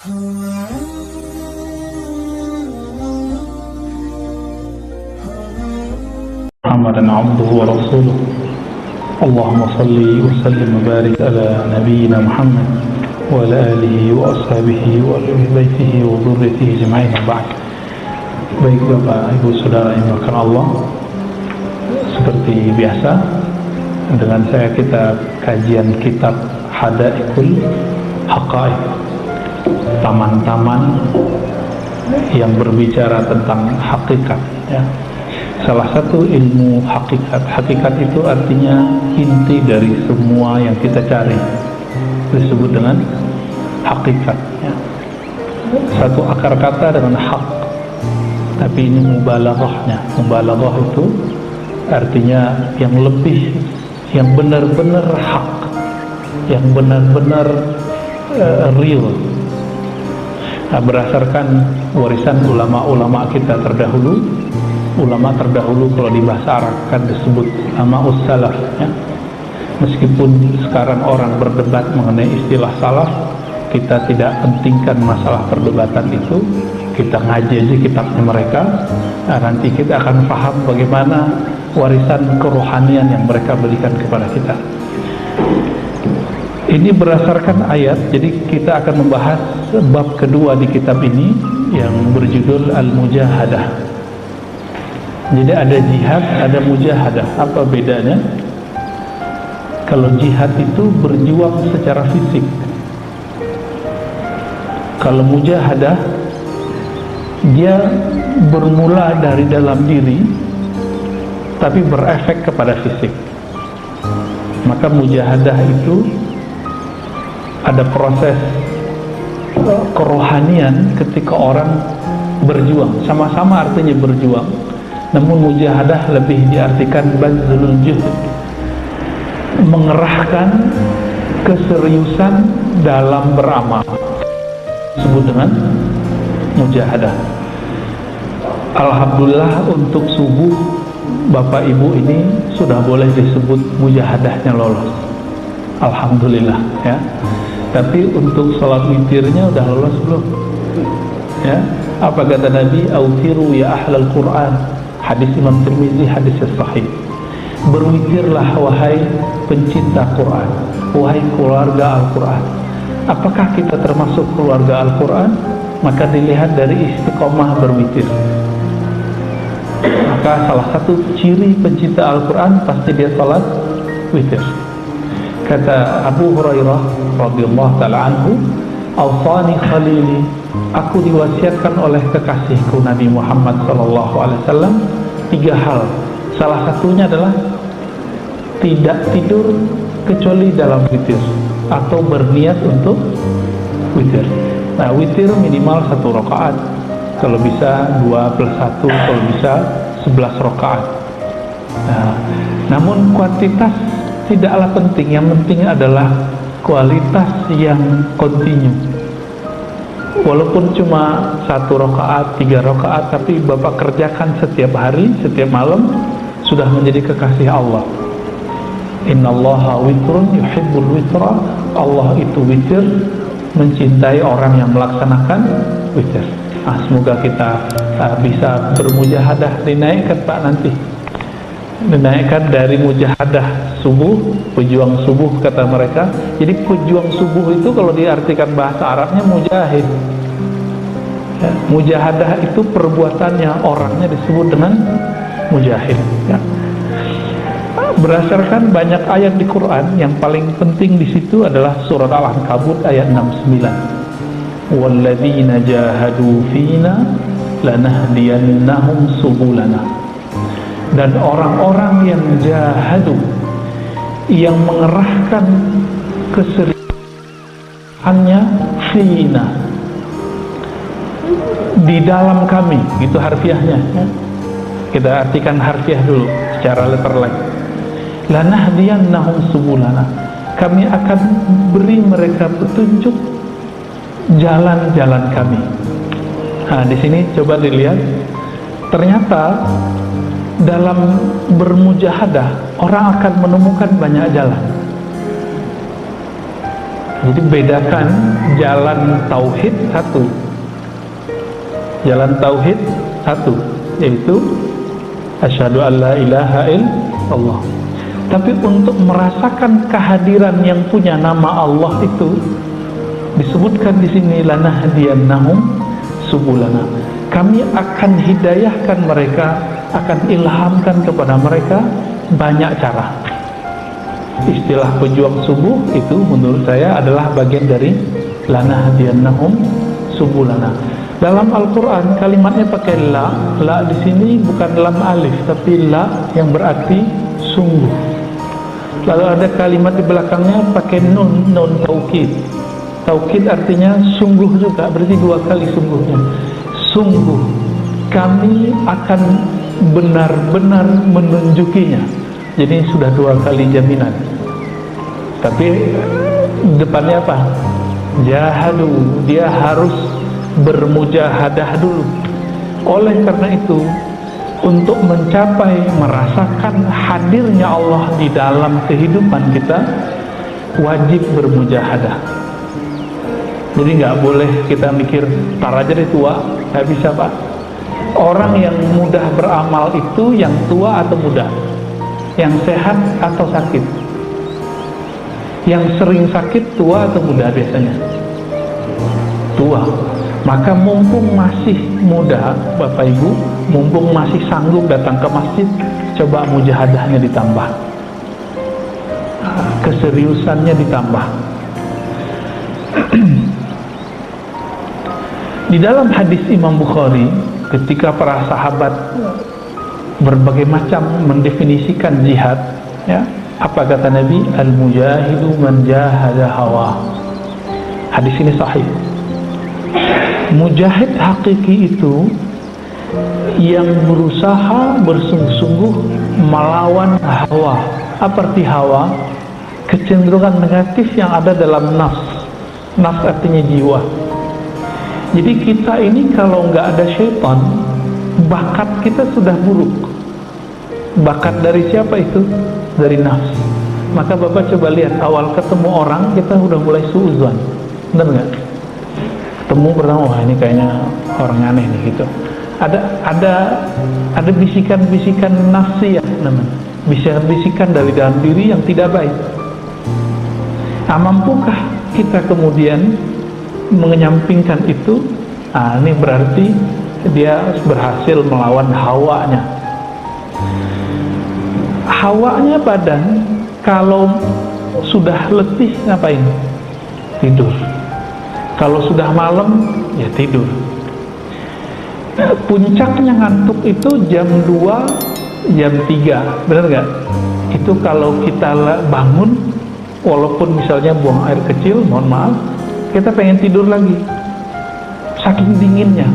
محمدا عبده ورسوله اللهم صل وسلم وبارك على نبينا محمد وعلى آله وأصحابه وآل بيته وذريته أجمعين بعد. Baik Bapak Ibu Saudara yang dimuliakan Allah, seperti biasa dengan saya kita kajian kitab Hadaikul Haqaiq, taman-taman yang berbicara tentang hakikat, ya. Salah satu ilmu hakikat. Hakikat itu artinya inti dari semua yang kita cari, disebut dengan hakikat, ya. Satu akar kata dengan hak, tapi ini mubalaghahnya. Mubalaghah itu artinya yang lebih, yang benar-benar hak, yang benar-benar real. Nah, berdasarkan warisan ulama-ulama kita terdahulu, ulama terdahulu kalau di bahasa Arab kan disebut ulama salaf, ya. Meskipun sekarang orang berdebat mengenai istilah salaf, kita tidak pentingkan masalah perdebatan itu. Kita ngaji aja kitabnya mereka. Nah, nanti kita akan paham bagaimana warisan kerohanian yang mereka berikan kepada kita. Ini berdasarkan ayat. Jadi kita akan membahas bab kedua di kitab ini yang berjudul Al-Mujahadah. Jadi ada jihad, ada mujahadah. Apa bedanya? Kalau jihad itu berjuang secara fisik. Kalau mujahadah, dia bermula dari dalam diri, tapi berefek kepada fisik. Maka mujahadah itu ada proses kerohanian ketika orang berjuang. Sama-sama artinya berjuang, namun mujahadah lebih diartikan bazlul juhd, mengerahkan keseriusan dalam beramal, disebut dengan mujahadah. Alhamdulillah untuk subuh Bapak Ibu ini sudah boleh disebut mujahadahnya lolos, alhamdulillah, ya. Tapi untuk sholat witirnya udah lolos belum? Ya, apa kata Nabi? Autiru ya ahlal Quran, hadis Imam Tirmizi, hadis sahih. Berwitirlah wahai pencinta Quran, wahai keluarga Al-Quran. Apakah kita termasuk keluarga Al-Quran? Maka dilihat dari istiqomah berwitir. Maka salah satu ciri pencinta Al-Quran pasti dia salat witir. Kata Abu Hurairah radhiyallahu ta'ala anhu, "Awsani khalili," aku diwasiatkan oleh kekasihku Nabi Muhammad sallallahu alaihi wasallam 3 hal. Salah satunya adalah tidak tidur kecuali dalam witir, atau berniat untuk witir. Nah, witir minimal 1 rakaat, kalau bisa 2 plus 1, kalau bisa 11 rakaat. Nah, namun kuantitas tidaklah penting, yang penting adalah kualitas yang kontinu. Walaupun cuma 1 rakaat, 3 rakaat, tapi Bapak kerjakan setiap hari, setiap malam, sudah menjadi kekasih Allah. Innallaha witrun yuhibbul witra. Allah itu witir, mencintai orang yang melaksanakan witir. Nah, semoga kita bisa bermujahadah. Dinaikkan Pak nanti, dinaikkan dari mujahadah subuh, pejuang subuh kata mereka. Jadi pejuang subuh itu kalau diartikan bahasa Arabnya mujahid, ya. Mujahadah itu perbuatannya, orangnya disebut dengan mujahid, ya. Berdasarkan banyak ayat di Quran, yang paling penting di situ adalah surat Al-Ankabut ayat 69. Walladzina jahadu fina lanahdiyannahum subulana. Dan orang-orang yang jahadu, yang mengerahkan keseriusannya fina, di dalam kami, gitu harfiahnya, ya. Kita artikan harfiah dulu secara letter line. Lanahdiyannahum subulana, kami akan beri mereka petunjuk jalan-jalan kami. Nah, di sini coba dilihat, ternyata dalam bermujahadah orang akan menemukan banyak jalan. Jadi bedakan jalan tauhid satu. Jalan tauhid satu, yaitu asyhadu an la ilaha illallah. Tapi untuk merasakan kehadiran yang punya nama Allah itu disebutkan di sini, lanahdiyannahum subulana. Kami akan hidayahkan mereka, akan ilhamkan kepada mereka banyak cara. Istilah pejuang subuh itu menurut saya adalah bagian dari lanahdiyannahum subulana. Dalam Al-Quran kalimatnya pakai la. La di sini bukan lam alif, tapi la yang berarti sungguh. Lalu ada kalimat di belakangnya pakai nun, nun taukid. Taukid artinya sungguh juga, berarti dua kali sungguhnya. Sungguh kami akan benar-benar menunjukinya. Jadi sudah dua kali jaminan. Tapi depannya apa? Jahadu, dia harus bermujahadah dulu. Oleh karena itu, untuk mencapai merasakan hadirnya Allah di dalam kehidupan kita, wajib bermujahadah. Jadi nggak boleh kita mikir tar aja deh tua, nggak bisa Pak. Orang yang mudah beramal itu yang tua atau muda, yang sehat atau sakit, yang sering sakit tua atau muda biasanya? Tua. Maka mumpung masih muda Bapak Ibu, mumpung masih sanggup datang ke masjid, coba mujahadahnya ditambah, keseriusannya ditambah. Di dalam hadis Imam Bukhari, ketika para sahabat berbagai macam mendefinisikan jihad, ya, apa kata Nabi? Al-mujahidu man jahada hawa. Hadis ini sahih. Mujahid hakiki itu yang berusaha bersungguh-sungguh melawan hawa. Apa arti hawa? Kecenderungan negatif yang ada dalam nafs. Nafs artinya jiwa. Jadi kita ini kalau nggak ada syaitan, bakat kita sudah buruk. Bakat dari siapa itu? Dari nafs. Maka Bapak coba lihat, awal ketemu orang kita udah mulai suuzon, benar nggak? Ketemu pertama, wah ini kayaknya orang aneh nih gitu. Ada bisikan-bisikan nafsi ya namanya, bisikan-bisikan dari dalam diri yang tidak baik. Mampukah kita kemudian menyampingkan itu? Ini berarti dia berhasil melawan hawanya. Hawanya badan kalau sudah letih ngapain? Tidur. Kalau sudah malam ya tidur. Puncaknya ngantuk itu jam 2, jam 3, benar nggak? Itu kalau kita bangun, walaupun misalnya buang air kecil, mohon maaf, kita pengen tidur lagi, saking dinginnya.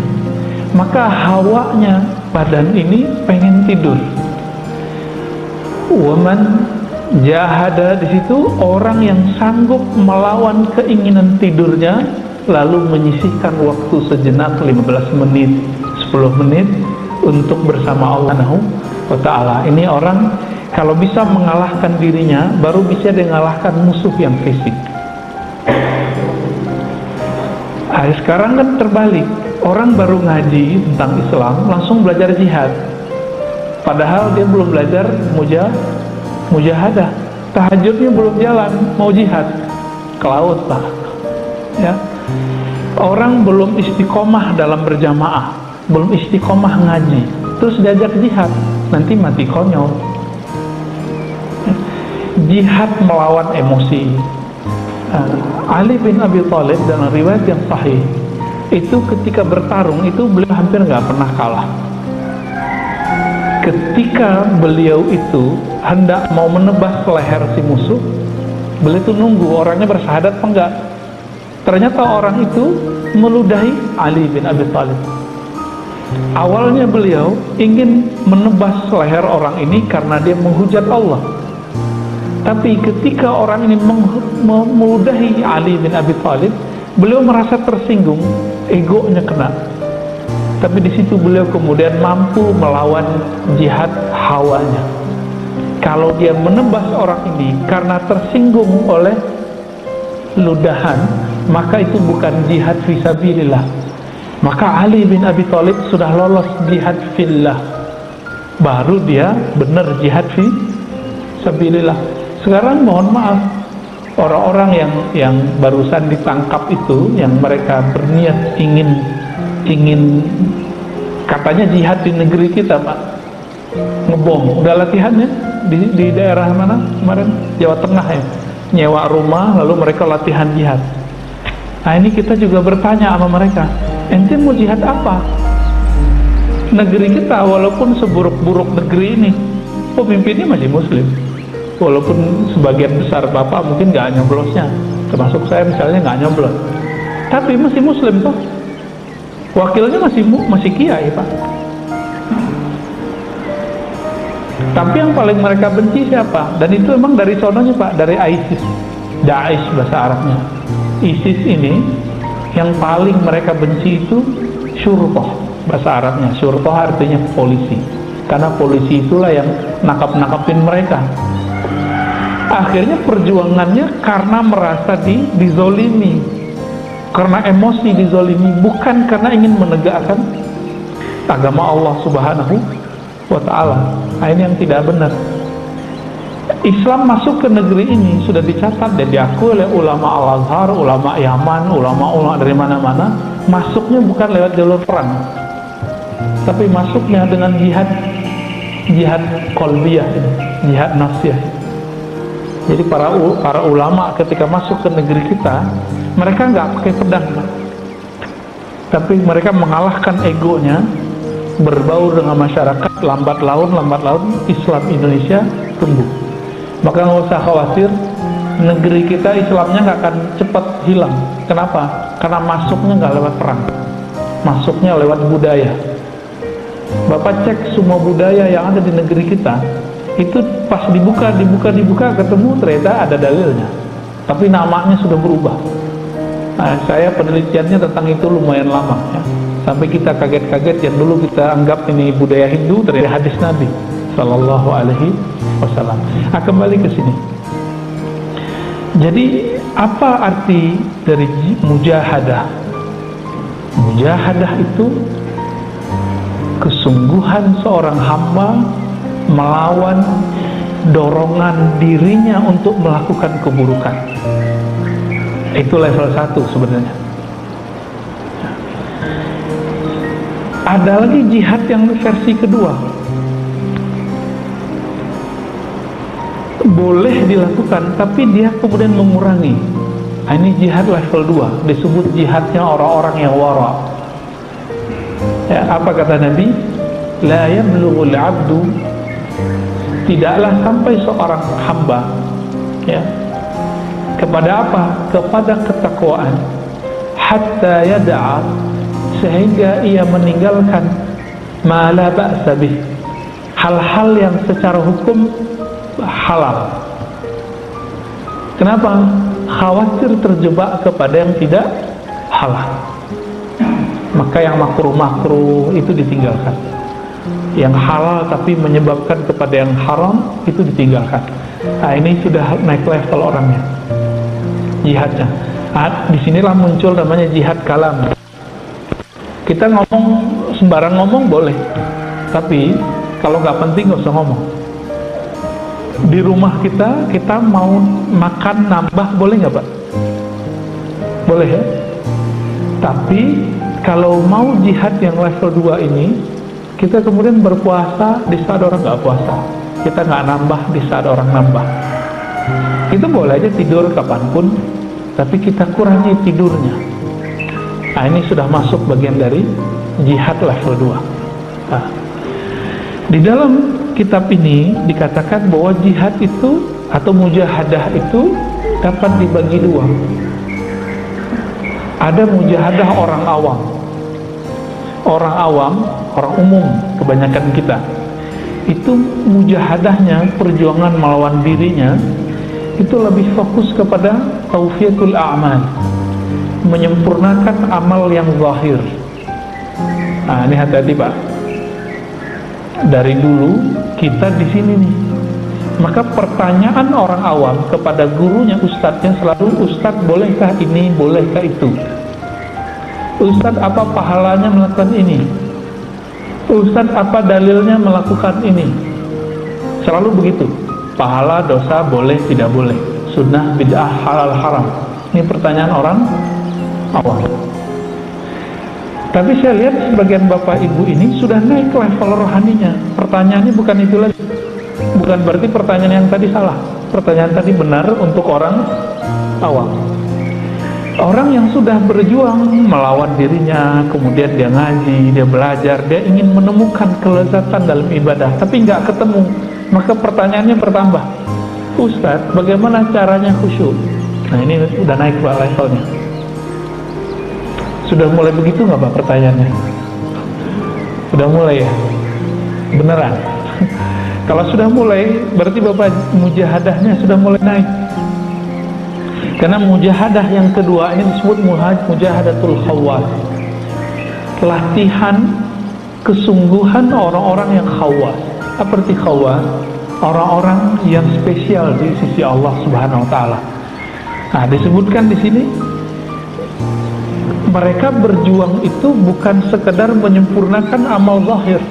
Maka hawanya badan ini pengen tidur. Waman jahada, di situ orang yang sanggup melawan keinginan tidurnya, lalu menyisihkan waktu sejenak 15 menit, 10 menit untuk bersama Allah Subhanahu wa ta'ala. Ini orang kalau bisa mengalahkan dirinya, baru bisa dia mengalahkan musuh yang fisik. Sekarang kan terbalik, orang baru ngaji tentang Islam langsung belajar jihad, padahal dia belum belajar mujahadah. Tahajudnya belum jalan, mau jihad ke laut Pak, ya. Orang belum istiqomah dalam berjamaah, belum istiqomah ngaji, terus diajak jihad, nanti mati konyol. Jihad melawan emosi. Ali bin Abi Thalib dalam riwayat yang sahih itu ketika bertarung itu beliau hampir nggak pernah kalah. Ketika beliau itu hendak mau menebas leher si musuh, beliau itu nunggu orangnya bersyahadat apa enggak. Ternyata orang itu meludahi Ali bin Abi Thalib. Awalnya beliau ingin menebas leher orang ini karena dia menghujat Allah. Tapi ketika orang ini meludahi Ali bin Abi Thalib, beliau merasa tersinggung, egonya kena. Tapi di situ beliau kemudian mampu melawan jihad hawanya. Kalau dia menebas orang ini karena tersinggung oleh ludahan, maka itu bukan jihad fisabilillah. Maka Ali bin Abi Thalib sudah lolos jihad fillah, baru dia benar jihad fisabilillah. Sekarang mohon maaf, orang-orang yang barusan ditangkap itu, yang mereka berniat ingin katanya jihad di negeri kita, Pak, ngebom, udah latihannya di daerah mana kemarin, Jawa Tengah ya, nyewa rumah lalu mereka latihan jihad. Nah ini kita juga bertanya sama mereka, ente mau jihad apa? Negeri kita walaupun seburuk-buruk negeri ini, pemimpinnya masih muslim, walaupun sebagian besar bapak mungkin nggak nyoblosnya, termasuk saya misalnya nggak nyoblos, tapi masih muslim toh, wakilnya masih kiai, Pak. Tapi yang paling mereka benci siapa? Dan itu memang dari sononya, Pak, dari ISIS, Daesh bahasa Arabnya. ISIS ini yang paling mereka benci itu syurtoh, bahasa Arabnya. Syurtoh artinya polisi, karena polisi itulah yang nakap-nakapin mereka. Akhirnya perjuangannya karena merasa dizolimi, karena emosi dizolimi, bukan karena ingin menegakkan agama Allah Subhanahu wa ta'ala. Nah, ini yang tidak benar. Islam masuk ke negeri ini sudah dicatat dan diakui oleh ulama Al-Azhar, ulama Yaman, ulama dari mana-mana. Masuknya bukan lewat jalur perang, tapi masuknya dengan jihad qalbiyah, jihad nafsiyah. Jadi para ulama ketika masuk ke negeri kita, mereka nggak pakai pedang, tapi mereka mengalahkan egonya, berbaur dengan masyarakat, lambat laun Islam Indonesia tumbuh. Maka nggak usah khawatir, negeri kita Islamnya nggak akan cepat hilang. Kenapa? Karena masuknya nggak lewat perang, masuknya lewat budaya. Bapak cek semua budaya yang ada di negeri kita, itu pas dibuka ketemu ternyata ada dalilnya, tapi namanya sudah berubah. Nah, saya penelitiannya tentang itu lumayan lama ya. Sampai kita kaget-kaget, yang dulu kita anggap ini budaya Hindu, ternyata hadis Nabi Sallallahu Alaihi Wasallam. Kembali ke sini. Jadi apa arti dari mujahadah? Mujahadah itu kesungguhan seorang hamba melawan dorongan dirinya untuk melakukan keburukan. Itu level 1 sebenarnya. Ada lagi jihad yang versi kedua, boleh dilakukan tapi dia kemudian mengurangi. Nah, ini jihad level 2, disebut jihadnya orang-orang yang wara. Ya, apa kata Nabi? La yablughul 'abdu, tidaklah sampai seorang hamba ya kepada apa? Kepada ketakwaan, hatta yada'a, sehingga ia meninggalkan ma la ba'sa bih, hal-hal yang secara hukum halal. Kenapa? Khawatir terjebak kepada yang tidak halal. Maka yang makruh-makruh itu ditinggalkan, yang halal tapi menyebabkan kepada yang haram itu ditinggalkan. Nah, ini sudah naik level orangnya, jihadnya. Nah, disinilah muncul namanya jihad kalam. Kita ngomong, sembarang ngomong boleh, tapi kalau nggak penting nggak usah ngomong. Di rumah kita mau makan nambah boleh nggak, Pak? Boleh ya. Tapi kalau mau jihad yang level 2 ini, kita kemudian berpuasa di saat orang nggak puasa, kita nggak nambah di saat orang nambah. Kita boleh aja tidur kapanpun, tapi kita kurangi tidurnya. Nah, ini sudah masuk bagian dari jihad level 2. Nah, di dalam kitab ini dikatakan bahwa jihad itu atau mujahadah itu dapat dibagi 2. Ada mujahadah orang awam. Orang awam, orang umum kebanyakan kita, itu mujahadahnya, perjuangan melawan dirinya itu lebih fokus kepada taufiqul a'mal, menyempurnakan amal yang zahir. Nah, ini hati-hati, Pak. Dari dulu kita di sini nih, Maka pertanyaan orang awam kepada gurunya, ustadznya, selalu, "Ustadz, bolehkah ini, bolehkah itu? Ustadz, apa pahalanya melakukan ini? Ustadz, apa dalilnya melakukan ini?" Selalu begitu. Pahala, dosa, boleh, tidak boleh, sunnah, bid'ah, halal, haram. Ini pertanyaan orang awam. Tapi saya lihat sebagian bapak ibu ini sudah naik level rohaninya. Pertanyaannya bukan itu lagi. Bukan berarti pertanyaan yang tadi salah. Pertanyaan tadi benar untuk orang awam. Orang yang sudah berjuang melawan dirinya, kemudian dia ngaji, dia belajar, dia ingin menemukan kelezatan dalam ibadah, tapi nggak ketemu. Maka pertanyaannya bertambah. "Ustadz, bagaimana caranya khusyuk?" Nah, ini udah naik Pak levelnya. Sudah mulai begitu nggak Pak pertanyaannya? Sudah mulai ya? Beneran? Kalau sudah mulai, berarti Bapak mujahadahnya sudah mulai naik. Karena mujahadah yang kedua ini disebut mujahadatul khawas. Latihan kesungguhan orang-orang yang khawas. Apa arti khawas? Orang-orang yang spesial di sisi Allah Subhanahu wa taala. Nah, disebutkan di sini mereka berjuang itu bukan sekedar menyempurnakan amal zahir,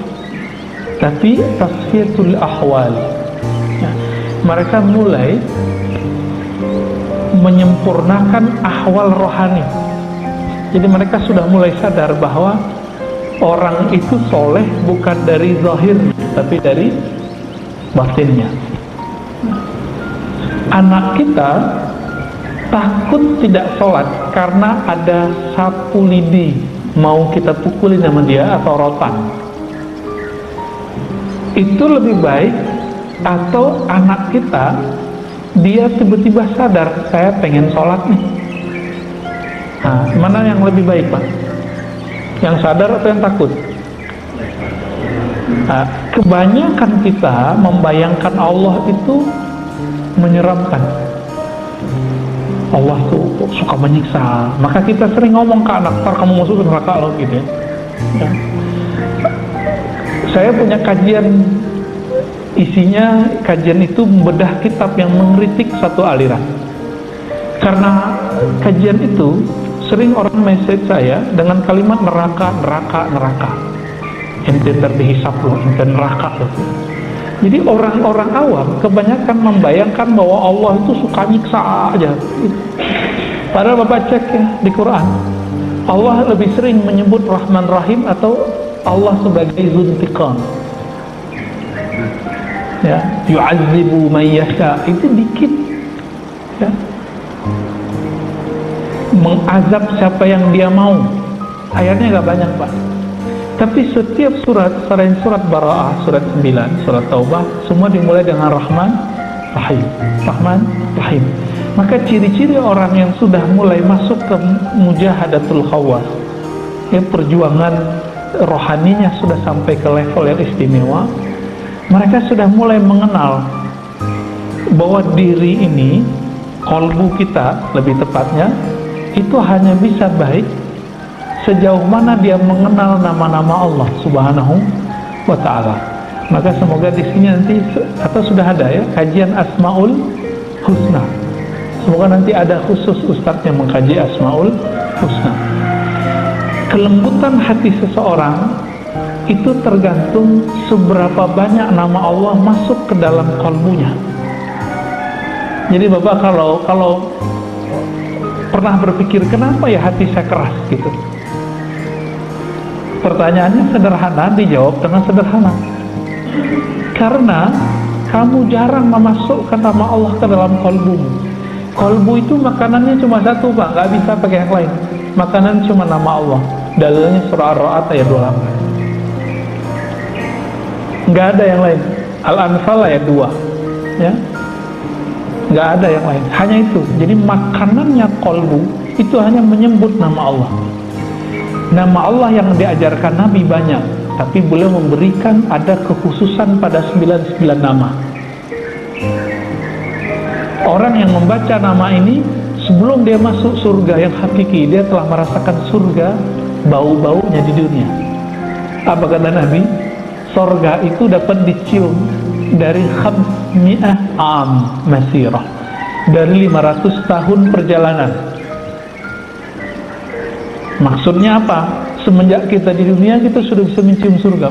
tapi tasfiyatul ahwal. Ya, mereka mulai menyempurnakan ahwal rohani. Jadi mereka sudah mulai sadar bahwa orang itu soleh bukan dari zahir, tapi dari batinnya. Anak kita takut tidak sholat karena ada sapu lidi mau kita pukulin sama dia atau rotan. Itu lebih baik atau anak kita dia tiba-tiba sadar, "Saya pengen sholat nih." Nah, mana yang lebih baik Pak? Yang sadar atau yang takut? Nah, kebanyakan kita membayangkan Allah itu menyeramkan. Allah tuh suka menyiksa, maka kita sering ngomong ke anak, "Ntar kamu masuk ke neraka loh," gitu ya. Ya. Saya punya kajian, isinya kajian itu membedah kitab yang mengkritik satu aliran. Karena kajian itu sering orang message saya dengan kalimat neraka, neraka, neraka. Ente ntar dihisap loh, ente neraka loh. Jadi orang-orang awam kebanyakan membayangkan bahwa Allah itu suka nyiksa aja. Padahal Bapak cek ya di Quran, Allah lebih sering menyebut Rahman Rahim atau Allah sebagai Dzuntiqam. Ya, yu'adzibu man yasha, itu dikit. Ya. Mengazab siapa yang dia mau. Ayatnya gak banyak Pak. Tapi setiap surat, selain surat Bara'ah, surat 9, surat Taubah, semua dimulai dengan Rahman, Rahim. Rahman, Rahim. Maka ciri-ciri orang yang sudah mulai masuk ke mujahadatul khawas, ya, perjuangan rohaninya sudah sampai ke level yang istimewa, mereka sudah mulai mengenal bahwa diri ini, kolbu kita lebih tepatnya, itu hanya bisa baik sejauh mana dia mengenal nama-nama Allah Subhanahu wa ta'ala. Maka semoga di sini nanti, atau sudah ada ya, kajian Asmaul Husna. Semoga nanti ada khusus ustadz yang mengkaji Asmaul Husna. Kelembutan hati seseorang itu tergantung seberapa banyak nama Allah masuk ke dalam kalbunya. Jadi Bapak kalau pernah berpikir, kenapa ya hati saya keras gitu? Pertanyaannya sederhana, dijawab dengan sederhana. Karena kamu jarang memasukkan nama Allah ke dalam kalbumu. Kalbu itu makanannya cuma satu Pak, nggak bisa pakai yang lain. Makanan cuma nama Allah. Dalilnya surah Ar-Ra'd ayat 28. Nggak ada yang lain. Al-Anfal ayat 2. Ya, nggak ada yang lain. Hanya itu. Jadi makanannya kalbu itu hanya menyebut nama Allah. Nama Allah yang diajarkan Nabi banyak, tapi beliau memberikan ada kekhususan pada 99 nama. Orang yang membaca nama ini sebelum dia masuk surga yang hakiki, dia telah merasakan surga bau-baunya di dunia. Apa kata Nabi? Surga itu dapat dicium dari 500 am masirah, dari 500 tahun perjalanan. Maksudnya apa? Semenjak kita di dunia, kita sudah bisa mencium surga.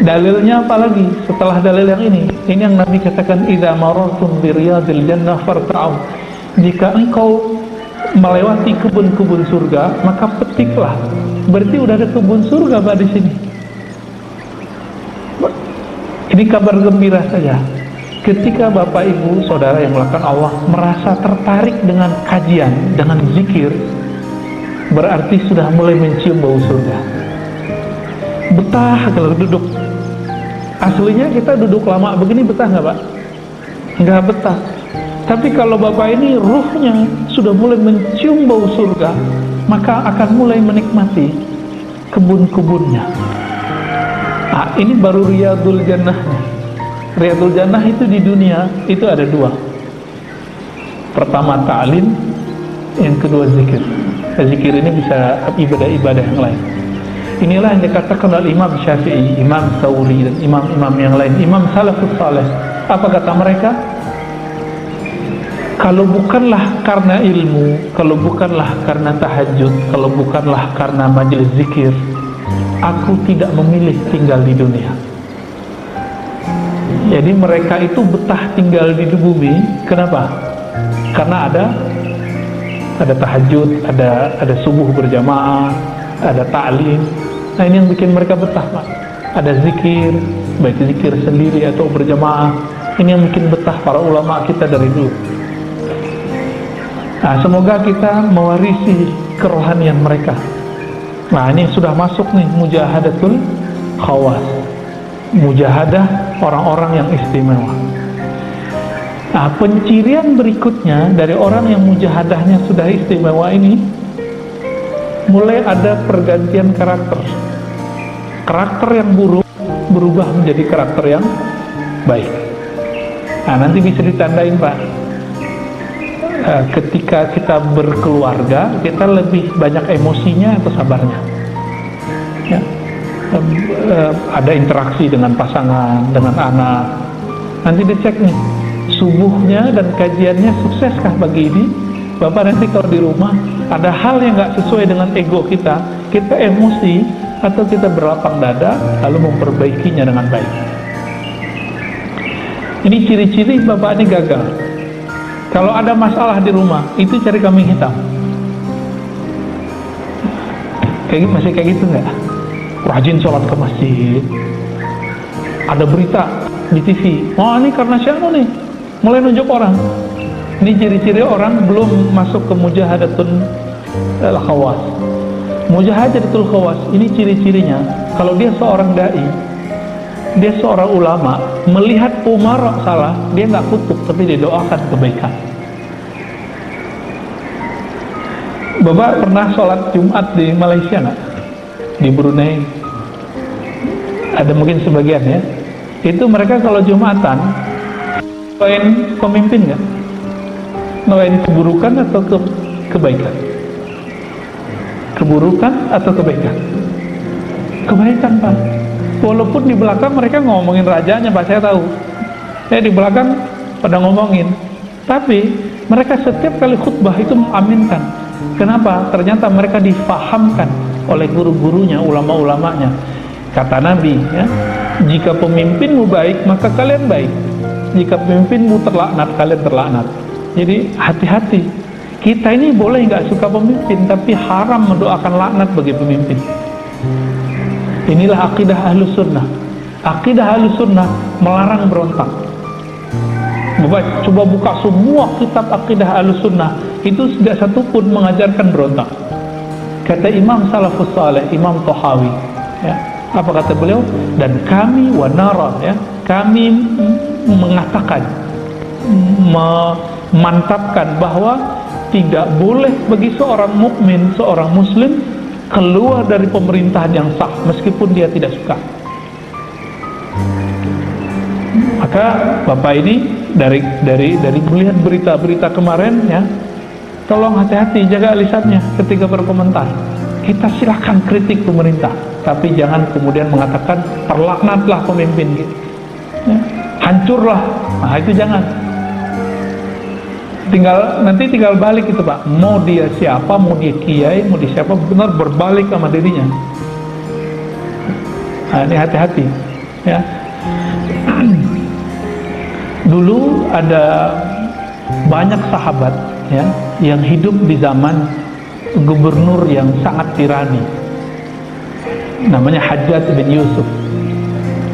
Dalilnya apa lagi setelah dalil yang ini? Ini yang Nabi katakan, idza marartum bi riyadil jannah farta'u. Jika engkau melewati kebun-kebun surga, maka petiklah. Berarti udah ada kebun surga Pak di sini. Ini kabar gembira saja. Ketika Bapak Ibu Saudara yang melakukan Allah merasa tertarik dengan kajian, dengan zikir, berarti sudah mulai mencium bau surga. Betah kalau duduk. Aslinya kita duduk lama begini betah nggak Pak? Nggak betah. Tapi kalau Bapak ini ruhnya sudah mulai mencium bau surga, maka akan mulai menikmati kebun-kebunnya. Nah, ini baru Riyadul Jannah. Riyadul Jannah itu di dunia itu ada dua. Pertama ta'lim, yang kedua zikir. Zikir ini bisa ibadah-ibadah yang lain. Inilah yang dikatakan oleh Imam Syafi'i, Imam Thawri, dan imam-imam yang lain, Imam Salafus Saleh. Apa kata mereka? Kalau bukanlah karena ilmu, kalau bukanlah karena tahajud, kalau bukanlah karena majelis zikir, aku tidak memilih tinggal di dunia. Jadi mereka itu betah tinggal di bumi. Kenapa? Karena ada tahajud, ada subuh berjamaah, ada ta'lim. Nah, ini yang bikin mereka betah Pak. Ada zikir, baik zikir sendiri atau berjamaah. Ini yang bikin betah para ulama kita dari dulu. Nah, semoga kita mewarisi kerohanian mereka. Nah, ini sudah masuk nih mujahadatul khawas, mujahadah orang-orang yang istimewa. Nah, pencirian berikutnya dari orang yang mujahadahnya sudah istimewa ini, mulai ada pergantian karakter. Karakter yang buruk berubah menjadi karakter yang baik. Nah, nanti bisa ditandain Pak. Ketika kita berkeluarga, kita lebih banyak emosinya atau sabarnya. Ya. Ada interaksi dengan pasangan, dengan anak. Nanti dicek nih, subuhnya dan kajiannya sukseskah bagi ini? Bapak nanti kalau di rumah ada hal yang nggak sesuai dengan ego kita emosi atau kita berlapang dada lalu memperbaikinya dengan baik. Ini ciri-ciri Bapak ini gagal. Kalau ada masalah di rumah, itu cari kambing hitam. Masih kayak gitu nggak? Rajin sholat ke masjid. Ada berita di TV, oh ini karena siapa nih? Mulai nunjuk orang. Ini ciri-ciri orang belum masuk ke mujahadatul khawas. Mujahadatul khawas, ini ciri-cirinya. Kalau dia seorang da'i, dia seorang ulama, melihat umara salah, dia nggak kutuk, tapi dia doakan kebaikan. Bapak pernah sholat Jumat di Malaysia nggak? Di Brunei? Ada mungkin sebagian ya. Itu mereka kalau Jumatan doain pemimpin nggak? Doain keburukan atau kebaikan? Keburukan atau kebaikan? Kebaikan Pak. Walaupun di belakang mereka ngomongin rajanya Pak, saya tahu. Di belakang pada ngomongin. Tapi mereka setiap kali khutbah itu mengaminkan. Kenapa? Ternyata mereka difahamkan oleh guru-gurunya, ulama-ulamanya. Kata Nabi, ya, jika pemimpinmu baik, maka kalian baik. Jika pemimpinmu terlaknat, kalian terlaknat. Jadi hati-hati. Kita ini boleh nggak suka pemimpin, tapi haram mendoakan laknat bagi pemimpin. Inilah akidah Ahlus Sunnah. Akidah Ahlus Sunnah melarang berontak. Bapak coba buka semua kitab akidah Ahlus Sunnah, itu tidak satu pun mengajarkan berontak. Kata Imam Salafus Saleh, Imam Tahawi, ya, apa kata beliau? Dan kami wanara, ya, kami mengatakan, memantapkan bahwa tidak boleh bagi seorang mukmin, seorang muslim keluar dari pemerintahan yang sah meskipun dia tidak suka. Maka Bapak ini dari melihat berita-berita kemarin, ya, tolong hati-hati, jaga lisannya ketika berkomentar. Kita silakan kritik pemerintah, tapi jangan kemudian mengatakan terlaknatlah pemimpin gitu. ya, hancurlah. Nah, itu jangan. Nanti tinggal balik itu Pak. Mau dia siapa, mau dia kiai, mau dia siapa, benar berbalik sama dirinya. Nah, ini hati-hati ya. Dulu ada banyak sahabat ya yang hidup di zaman gubernur yang sangat tirani, namanya Hajjaj bin Yusuf.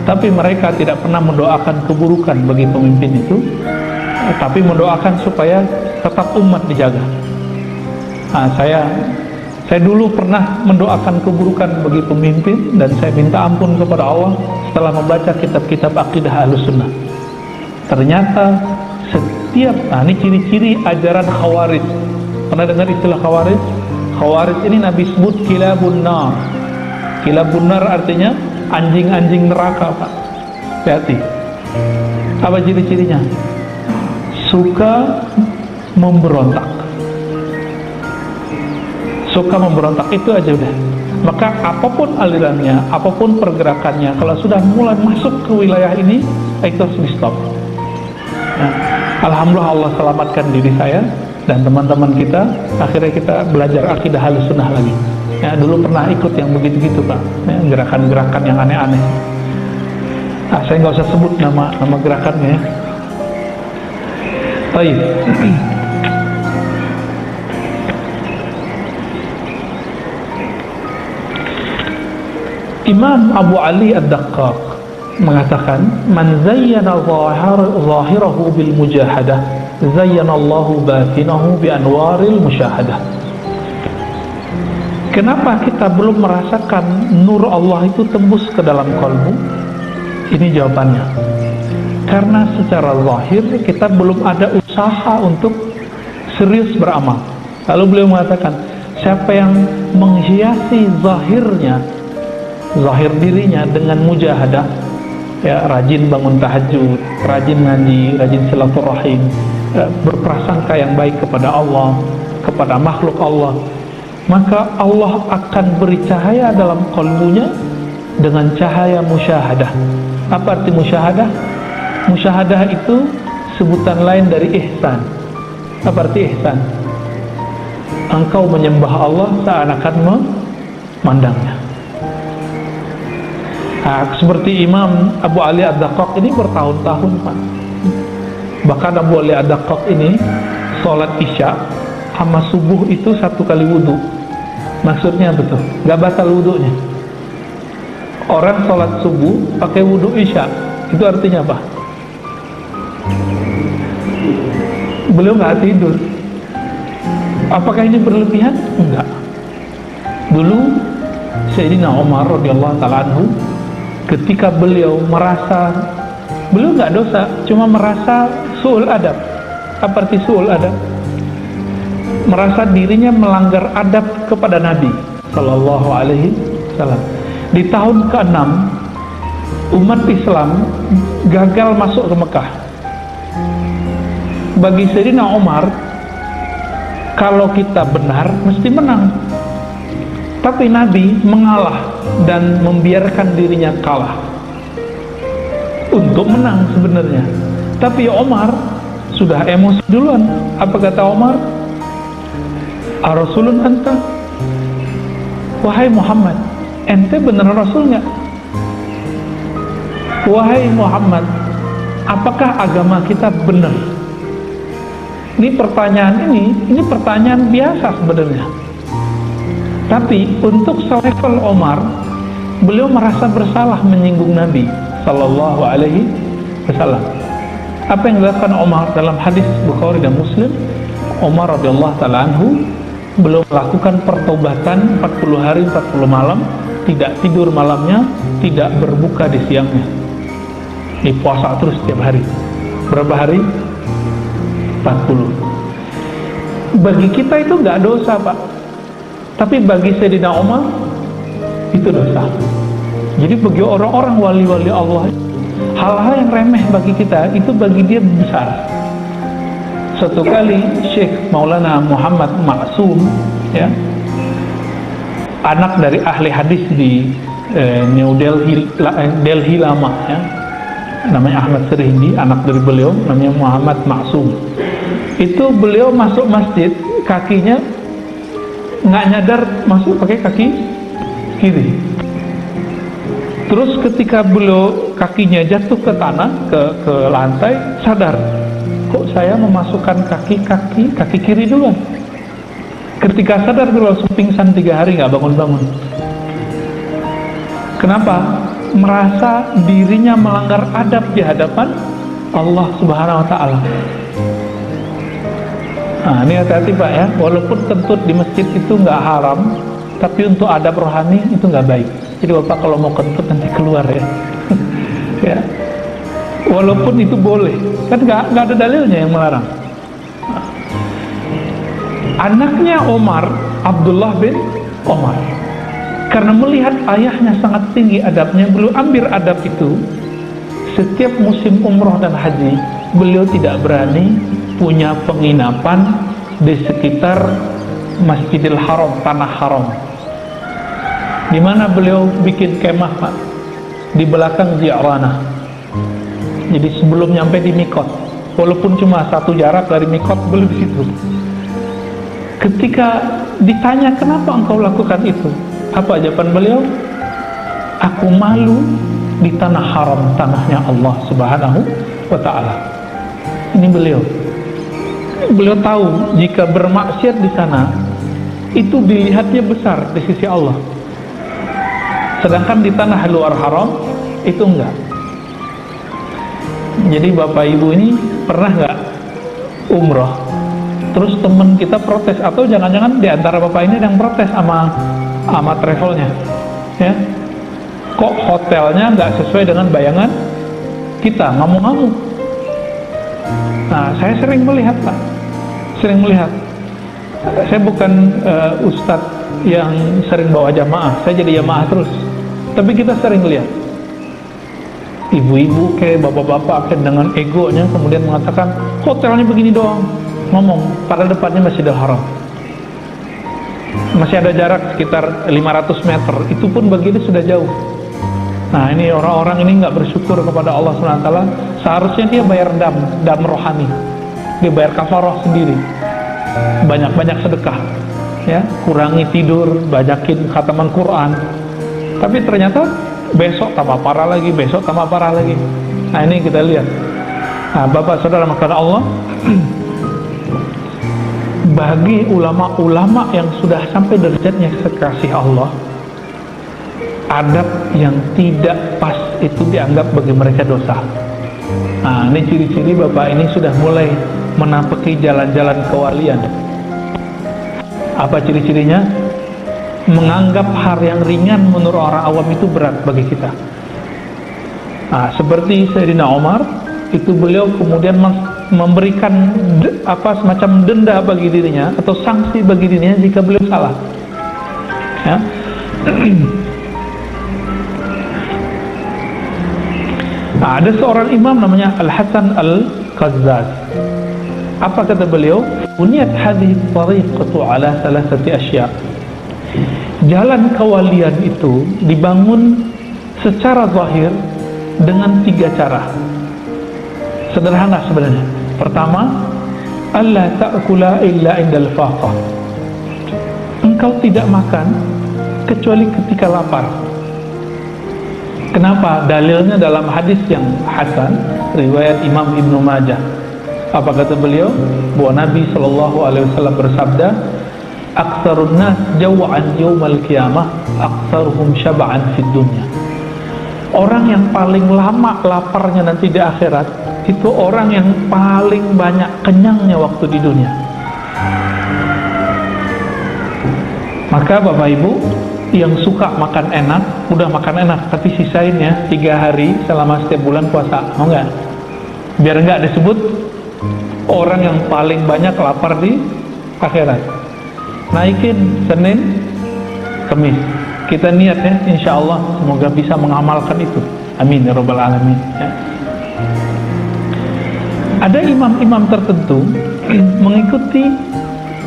Tapi mereka tidak pernah mendoakan keburukan bagi pemimpin itu, tapi mendoakan supaya tetap umat dijaga. Nah, saya dulu pernah mendoakan keburukan bagi pemimpin, dan saya minta ampun kepada Allah setelah membaca kitab-kitab akidah Ahlussunnah. Ternyata setiap, ini ciri-ciri ajaran Khawarij. Pernah dengar istilah Khawarij? Khawarij ini Nabi sebut kilabun nar. Kilabun nar artinya anjing-anjing neraka, Pak. Hati-hati. Apa ciri-cirinya? Suka memberontak. Suka memberontak, itu aja udah. Maka apapun alirannya, apapun pergerakannya, kalau sudah mulai masuk ke wilayah ini, itu harus di stop. Nah, alhamdulillah Allah selamatkan diri saya dan teman-teman kita. Akhirnya kita belajar akidah Ahlussunnah lagi. Ya, dulu pernah ikut yang begitu-gitu Pak, ya, gerakan-gerakan yang aneh-aneh. Nah, saya nggak usah sebut nama gerakannya. Baik. Imam Abu Ali Ad-Daqqaq mengatakan, man zayyana zahirahu bil mujahadah, zayyana Allahu batinahu bi anwaril musyahadah. Kenapa kita belum merasakan nur Allah itu tembus ke dalam kalbu? Ini jawabannya. Karena secara zahir kita belum ada usaha untuk serius beramal. Lalu beliau mengatakan, siapa yang menghiasi zahirnya, zahir dirinya dengan mujahadah, ya, rajin bangun tahajud, rajin ngaji, rajin silaturahim, berprasangka yang baik kepada Allah, kepada makhluk Allah, maka Allah akan beri cahaya dalam kalbunya dengan cahaya musyahadah. Apa arti musyahadah? Musyahadah itu sebutan lain dari ihsan. Apa arti ihsan? Engkau menyembah Allah seakan-akan memandangnya. Nah, seperti Imam Abu Ali Ad-Daqqaq ini bertahun-tahun Pak. Bahkan Abu Ali Ad-Daqqaq ini sholat isya sama subuh itu 1 kali wudhu. Maksudnya betul, gak batal wudhunya. Orang sholat subuh pakai wudhu isya, itu artinya apa? Beliau gak tidur. Apakah ini berlebihan? Enggak. Dulu Sayyidina Umar radhiyallahu ta'ala anhu, ketika beliau merasa, beliau nggak dosa, cuma merasa su'ul adab. Apa arti su'ul adab? Merasa dirinya melanggar adab kepada Nabi Sallallahu Alaihi Wasallam. Di tahun ke-6 umat Islam gagal masuk ke Mekah. Bagi Sayyidina Umar, kalau kita benar mesti menang. Tapi Nabi mengalah dan membiarkan dirinya kalah untuk menang sebenarnya. Tapi Omar sudah emosi duluan. Apa kata Omar? Ar-Rasulun anta? Wahai Muhammad, ente benar Rasul nggak? Wahai Muhammad, apakah agama kita benar? Ini pertanyaan biasa sebenarnya. Tapi untuk selevel Omar, beliau merasa bersalah menyinggung Nabi Sallallahu Alaihi Wasallam. Apa yang dilakukan Omar dalam hadis Bukhari dan Muslim? Omar radhiyallahu ta'ala anhu, beliau melakukan pertobatan 40 hari 40 malam, tidak tidur malamnya, tidak berbuka di siangnya. Ini puasa terus setiap hari. Berapa hari? 40. Bagi kita itu nggak dosa Pak, tapi bagi Sayyidina Umar itu dosa. Jadi bagi orang-orang wali-wali Allah, hal-hal yang remeh bagi kita itu bagi dia besar. Suatu kali Syekh Maulana Muhammad Ma'sum, ya, anak dari ahli hadis di New Delhi, Delhi lama, ya, namanya Ahmad Sirhindi, anak dari beliau namanya Muhammad Maksum. Itu beliau masuk masjid, kakinya nggak nyadar masuk pakai kaki kiri. Terus ketika beliau kakinya jatuh ke tanah, ke lantai, sadar, kok saya memasukkan kaki kiri duluan. Ketika sadar beliau langsung pingsan 3 hari nggak bangun-bangun. Kenapa? Merasa dirinya melanggar adab di hadapan Allah Subhanahu wa Ta'ala. Nah, ini hati-hati Pak ya, walaupun kentut di masjid itu nggak haram, tapi untuk adab rohani itu nggak baik. Jadi Bapak kalau mau kentut nanti keluar ya. Ya. Walaupun itu boleh, kan nggak ada dalilnya yang melarang. Anaknya Omar, Abdullah bin Omar, karena melihat ayahnya sangat tinggi adabnya, beliau ambil adab itu. Setiap musim umroh dan haji, beliau tidak berani punya penginapan di sekitar Masjidil Haram, tanah haram. Di mana beliau bikin kemah Pak? Di belakang Ji'ranah. Jadi sebelum nyampe di Mikot, walaupun cuma 1 jarak dari Mikot, beliau di situ. Ketika ditanya kenapa engkau lakukan itu, apa jawaban beliau? Aku malu di tanah haram, tanahnya Allah Subhanahu wa Ta'ala. Ini beliau tahu jika bermaksiat di sana itu dilihatnya besar di sisi Allah, sedangkan di tanah luar haram itu enggak. Jadi Bapak Ibu ini pernah nggak umroh, terus teman kita protes, atau jangan-jangan di antara Bapak ini yang protes sama travelnya, ya, kok hotelnya nggak sesuai dengan bayangan kita, ngamuk-ngamuk. Nah, saya sering melihat Pak, saya bukan ustadz yang sering bawa jamaah, saya jadi jamaah terus, tapi kita sering lihat ibu-ibu kayak bapak-bapak kayak dengan egonya kemudian mengatakan hotelnya begini doang, ngomong pada depannya Masjidil Haram, masih ada jarak sekitar 500 meter, itu pun bagi dia sudah jauh. Nah, ini orang-orang ini nggak bersyukur kepada Allah SWT. Seharusnya dia bayar dam rohani, dia bayar kafarah sendiri, banyak-banyak sedekah, ya, kurangi tidur, banyakin khataman Quran. Tapi ternyata besok tambah parah lagi, besok tambah parah lagi. Nah, ini kita lihat. Nah, Bapak Saudara maka Allah, bagi ulama-ulama yang sudah sampai derajatnya kekasih Allah, adab yang tidak pas itu dianggap bagi mereka dosa. Nah, ini ciri-ciri Bapak ini sudah mulai menapaki jalan-jalan kewalian. Apa ciri-cirinya? Menganggap hal yang ringan menurut orang awam itu berat bagi kita. Nah, seperti Sayyidina Umar, itu beliau kemudian memberikan semacam denda bagi dirinya atau sanksi bagi dirinya jika beliau salah, ya. Nah, ada seorang imam namanya Al-Hasan Al-Qazzaz. Apa kata beliau? Buniyat hadhihi tariqatu ala thalathati asya'. Jalan kewalian itu dibangun secara zahir dengan 3 cara. Sederhana sebenarnya. Pertama, alla ta'kula illa indal faqah. Engkau tidak makan kecuali ketika lapar. Kenapa? Dalilnya dalam hadis yang hasan, riwayat Imam Ibnu Majah. Apa kata beliau? Bahwa Nabi SAW bersabda, aktsarun nas jaw'an yaumal qiyamah aktsaruhum syab'an fid dunya. Orang yang paling lama laparnya nanti di akhirat itu orang yang paling banyak kenyangnya waktu di dunia. Maka Bapak Ibu yang suka makan enak, udah makan enak tapi sisain ya 3 hari selama setiap bulan puasa, mau nggak? Biar nggak disebut orang yang paling banyak lapar di akhirat. Naikin Senin, Kamis. Kita niat ya, insya Allah semoga bisa mengamalkan itu. Amin ya Rabbal Alamin, ya. Ada imam-imam tertentu mengikuti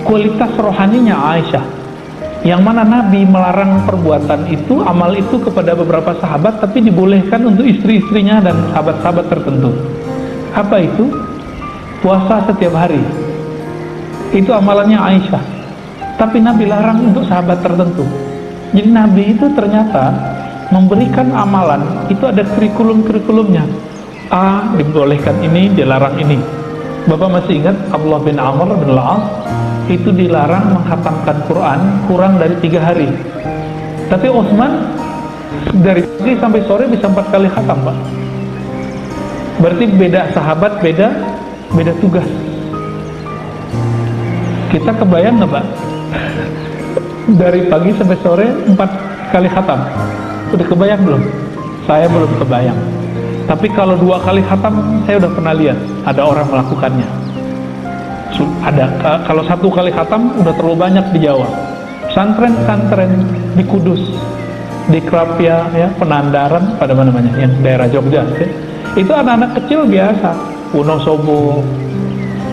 kualitas rohaninya Aisyah. Yang mana Nabi melarang perbuatan itu, amal itu kepada beberapa sahabat, tapi dibolehkan untuk istri-istrinya dan sahabat-sahabat tertentu. Apa itu? Puasa setiap hari. Itu amalannya Aisyah. Tapi Nabi larang untuk sahabat tertentu. Jadi Nabi itu ternyata memberikan amalan, itu ada kurikulum-kurikulumnya. A, dibolehkan ini, dilarang ini. Bapak masih ingat Abdullah bin Amr bin Al-As itu dilarang menghatamkan Quran kurang dari 3 hari. Tapi Utsman dari pagi sampai sore bisa 4 kali khatam, Pak. Berarti beda sahabat, beda tugas. Kita kebayang nggak, Pak? Dari pagi sampai sore 4 kali khatam. Udah kebayang belum? Saya belum kebayang. Tapi kalau 2 kali khatam saya udah pernah lihat ada orang melakukannya. Ada. Kalau 1 kali khatam udah terlalu banyak di Jawa. Pesantren-pesantren di Kudus, di Krapia, ya, Penandaran, pada mana namanya, yang daerah Jogja, ya. Itu anak-anak kecil biasa, Wonosobo.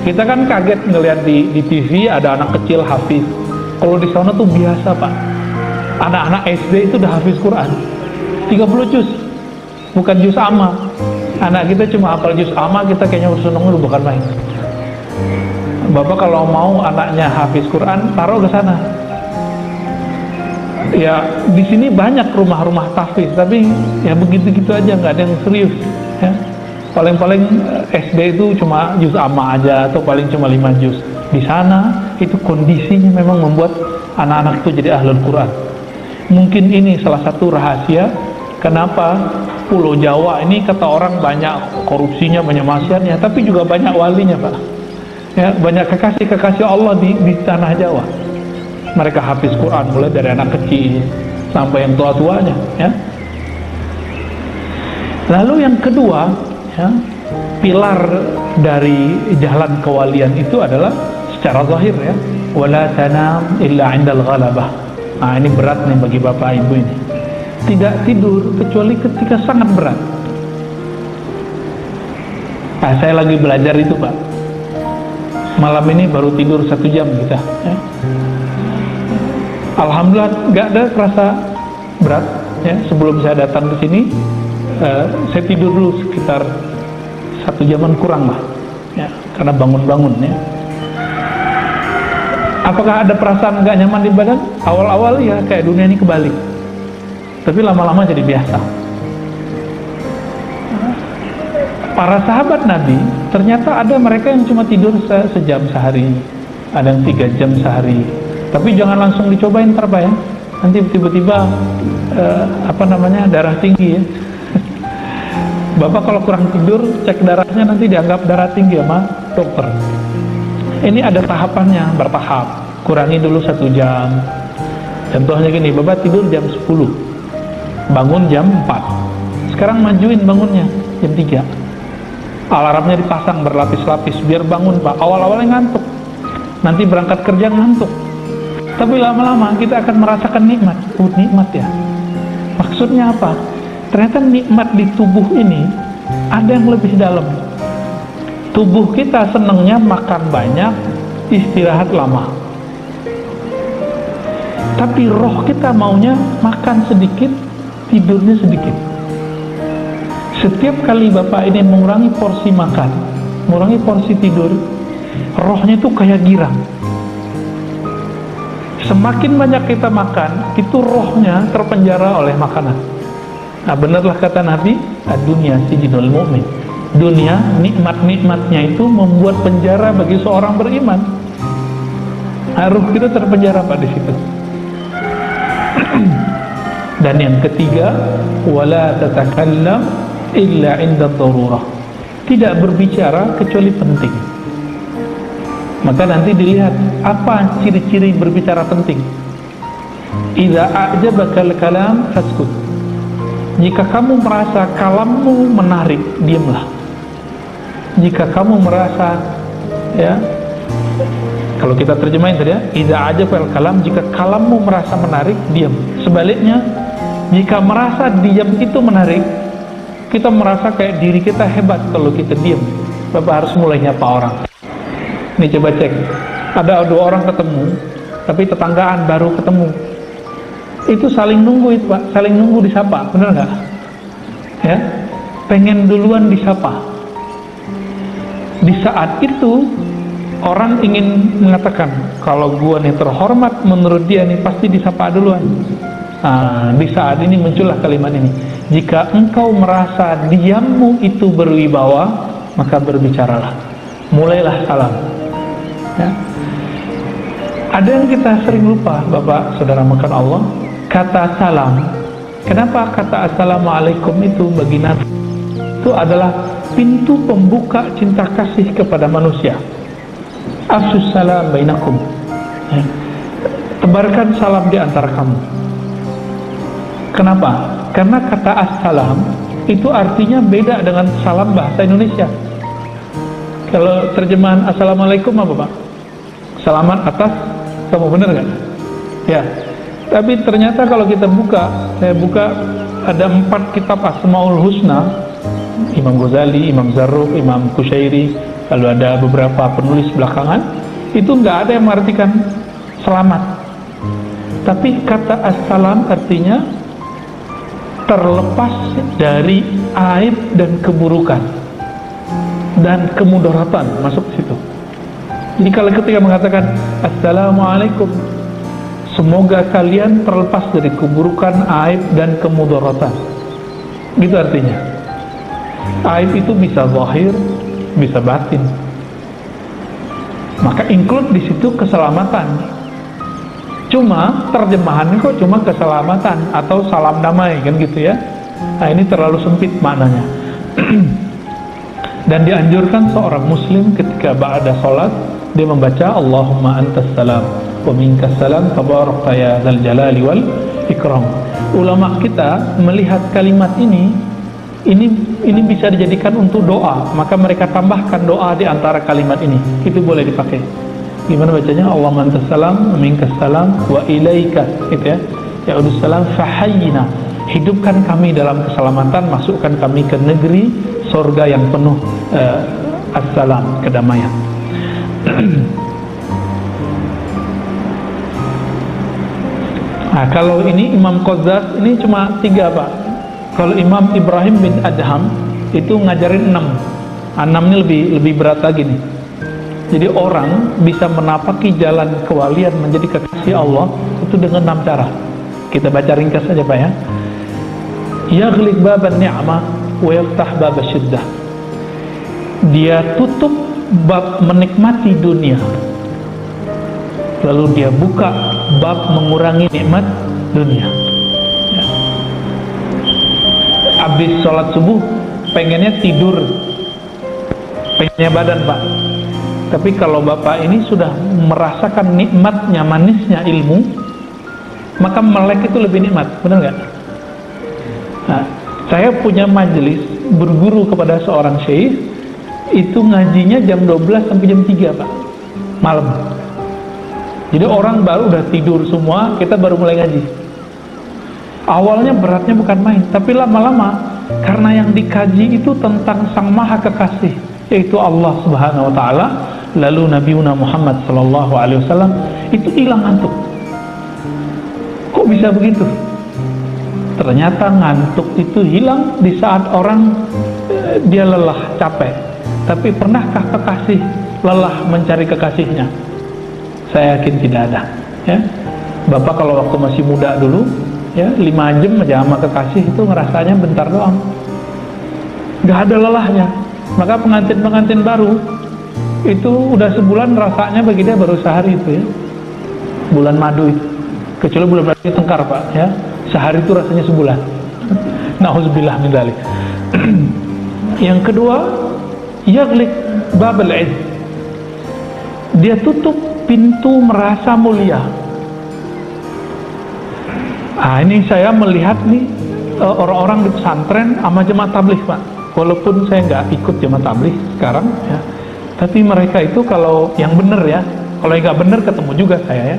Kita kan kaget ngelihat di TV ada anak kecil hafiz. Kalau di sana tuh biasa, Pak. Anak-anak SD itu udah hafiz Quran 30 juz, bukan juz amma. Anak kita cuma hafal juz amma, kita kayaknya seneng udah bukan main. Bapak kalau mau anaknya hafiz Quran, taruh ke sana. Ya, di sini banyak rumah-rumah tahfiz, tapi ya begitu-gitu aja, nggak ada yang serius. Ya. Paling-paling SD itu cuma juz amma aja, atau paling cuma 5 juz. Di sana itu kondisinya memang membuat anak-anak itu jadi ahlul Quran. Mungkin ini salah satu rahasia kenapa Pulau Jawa ini kata orang banyak korupsinya, banyak maksiatnya, tapi juga banyak walinya, Pak. Ya, banyak kekasih-kekasih Allah di tanah Jawa. Mereka hafiz Quran mulai dari anak kecil sampai yang tua-tuanya, ya. Lalu yang kedua, ya, pilar dari jalan kewalian itu adalah secara zahir, ya, wala tanam illa 'indal ghalabah. Nah, ini berat nih bagi bapak ibu ini. Tidak tidur kecuali ketika sangat berat. Nah, saya lagi belajar itu, Pak. Malam ini baru tidur 1 jam kita, ya. Alhamdulillah nggak ada terasa berat, ya. Sebelum saya datang ke sini, saya tidur dulu sekitar 1 jaman kurang lah, ya, karena bangun-bangun, ya. Apakah ada perasaan nggak nyaman di badan? Awal-awal ya kayak dunia ini kebalik, tapi lama-lama jadi biasa. Para sahabat Nabi, ternyata ada mereka yang cuma tidur sejam sehari, ada yang 3 jam sehari. Tapi jangan langsung dicobain, Pak, ya. Nanti tiba-tiba darah tinggi, ya. Bapak kalau kurang tidur, cek darahnya nanti dianggap darah tinggi sama dokter. Ini ada tahapannya, bertahap. Kurangi dulu 1 jam. Contohnya gini, Bapak tidur jam 10, bangun jam 4. Sekarang majuin bangunnya jam 3. Alarmnya dipasang berlapis-lapis biar bangun, Pak. Awal-awalnya ngantuk, nanti berangkat kerja ngantuk, tapi lama-lama kita akan merasakan nikmat. Nikmat, ya. Maksudnya apa? Ternyata nikmat di tubuh ini ada yang lebih dalam. Tubuh kita senangnya makan banyak, istirahat lama. Tapi roh kita maunya makan sedikit, tidurnya sedikit. Setiap kali Bapak ini mengurangi porsi makan, mengurangi porsi tidur, rohnya itu kayak girang. Semakin banyak kita makan, itu rohnya terpenjara oleh makanan. Nah, benarlah kata Nabi, dunia sijinul mu'min. Dunia, nikmat-nikmatnya itu membuat penjara bagi seorang beriman. Ruh kita terpenjara, Pak, di situ. Dan yang ketiga, wala tatakallam illa 'inda darurah. Tidak berbicara kecuali penting. Maka nanti dilihat apa ciri-ciri berbicara penting. Idza a'jabakal kalam faskut. Jika kamu merasa kalammu menarik, diamlah. Jika kamu merasa, ya, kalau kita terjemahin tadi, ya, idza a'jabakal kalam, jika kalammu merasa menarik, diam. Sebaliknya, jika merasa diam itu menarik, kita merasa kayak diri kita hebat kalau kita diam. Bapak harus mulai nyapa orang. Nih, coba cek. Ada 2 orang ketemu, tapi tetanggaan baru ketemu. Itu saling nunggu itu Pak, saling nunggu disapa, benar nggak? Ya, pengen duluan disapa. Di saat itu orang ingin mengatakan, kalau gua nih terhormat menurut dia nih pasti disapa duluan. Nah, di saat ini muncullah kalimat ini. Jika engkau merasa diammu itu berwibawa, maka berbicaralah. Mulailah salam. Ya. Ada yang kita sering lupa, Bapak, Saudara makan Allah, kata salam. Kenapa kata assalamualaikum itu bagi Nabi itu adalah pintu pembuka cinta kasih kepada manusia. Afsus salam bainakum. Ya. Tebarkan salam di antara kamu. Kenapa? Karena kata assalam itu artinya beda dengan salam bahasa Indonesia. Kalau terjemahan assalamualaikum apa Pak? Selamat atas, kamu benar nggak? Ya. Tapi ternyata kalau kita buka, saya buka ada 4 kitab Asmaul Husna, Imam Ghazali, Imam Zarruq, Imam Qushairi, lalu ada beberapa penulis belakangan, itu nggak ada yang mengartikan selamat. Tapi kata assalam artinya terlepas dari aib dan keburukan dan kemudaratan, masuk ke situ. Jadi kalau ketika mengatakan assalamualaikum, semoga kalian terlepas dari keburukan, aib dan kemudaratan, gitu artinya. Aib itu bisa zahir, bisa batin. Maka include di situ keselamatan. Cuma terjemahannya kok cuma keselamatan atau salam damai kan gitu ya. Nah ini terlalu sempit maknanya. Dan dianjurkan seorang muslim ketika ba'da salat dia membaca Allahumma antas salam wa minkas salam tabarakta ya dzal jalali wal ikram. Ulama kita melihat kalimat ini bisa dijadikan untuk doa, maka mereka tambahkan doa di antara kalimat ini. Itu boleh dipakai. Gimana bacanya? Allahumma antas salam wa minkas salam wa ilaika, gitu ya. Ya'udus salam fahayyina. Hidupkan kami dalam keselamatan, masukkan kami ke negeri surga yang penuh assalam, kedamaian. Nah, kalau ini Imam Qazzaz ini cuma 3 Pak. Kalau Imam Ibrahim bin Adham itu ngajarin 6. 6 ini lebih berat lagi nih. Jadi orang bisa menapaki jalan kewalian menjadi kekasih Allah itu dengan 6 cara. Kita baca ringkas saja Pak ya. Yaghliq baban ni'mah wa yaftah bab syiddah. Dia tutup bab menikmati dunia, lalu dia buka bab mengurangi nikmat dunia. Ya. Habis sholat subuh pengennya tidur, pengennya badan Pak. Tapi kalau Bapak ini sudah merasakan nikmatnya, manisnya ilmu, maka melek itu lebih nikmat, benar nggak? Nah, saya punya majelis berguru kepada seorang syekh, itu ngajinya jam 12 sampai jam 3 Pak, malam. Jadi orang baru udah tidur semua, kita baru mulai ngaji. Awalnya beratnya bukan main, tapi lama-lama karena yang dikaji itu tentang Sang Maha Kekasih, yaitu Allah Subhanahu wa Ta'ala, lalu Nabiuna Muhammad Sallallahu Alaihi Wasallam, itu hilang ngantuk. Kok bisa begitu? Ternyata ngantuk itu hilang di saat orang dia lelah, capek. Tapi pernahkah kekasih lelah mencari kekasihnya? Saya yakin tidak ada. Ya, Bapak kalau waktu masih muda dulu, ya 5 jam aja sama kekasih itu ngerasanya bentar doang, nggak ada lelahnya. Maka pengantin-pengantin baru itu udah sebulan rasanya bagi dia baru sehari itu ya, bulan madu itu. Kecuali bulan berarti tengkar Pak ya, sehari itu rasanya sebulan. Nauzubillah min dzalik. Yang kedua, yaghliq babal izz. Dia tutup pintu merasa mulia. Ah, ini saya melihat nih orang-orang di pesantren sama jemaah tabligh Pak. Walaupun saya nggak ikut jemaah tabligh sekarang ya, tapi mereka itu kalau yang benar ya, kalau yang nggak benar ketemu juga saya ya.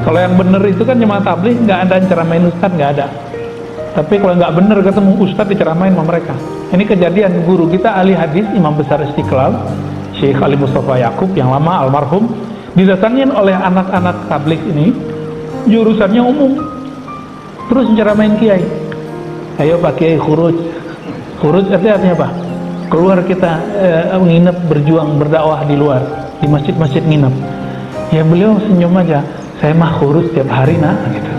Kalau yang benar itu kan jemaah tabligh nggak ada ceramain ustadz, nggak ada. Tapi kalau nggak benar ketemu ustadz diceramain sama mereka. Ini kejadian guru kita ahli hadis Imam Besar Istiqlal Syekh Ali Mustafa Yaqub yang lama almarhum, Didatangin oleh anak-anak tabligh ini, jurusannya umum, terus ceramain kiai. Ayo Pak Kiai khuruj. Khuruj artinya apa? Keluar kita nginep, berjuang, berdakwah di luar, di masjid-masjid nginep. Ya beliau senyum aja, saya mah khuruj tiap hari nak gitu.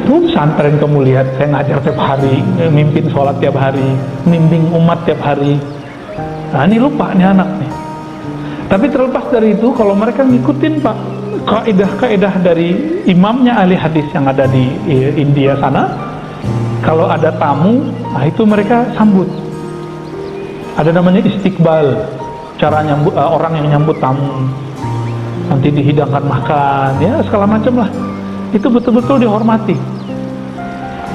Tuh pesantren kamu lihat, saya ngajar tiap hari, mimpin sholat tiap hari, mimpin umat tiap hari. Nah ini lupa nih anak nih. Tapi terlepas dari itu, kalau mereka ngikutin Pak kaidah-kaidah dari imamnya ahli hadis yang ada di India sana, kalau ada tamu, nah itu mereka sambut. Ada namanya istiqbal, cara nyambut orang yang nyambut tamu. Nanti dihidangkan makan, ya segala macam lah. Itu betul-betul dihormati.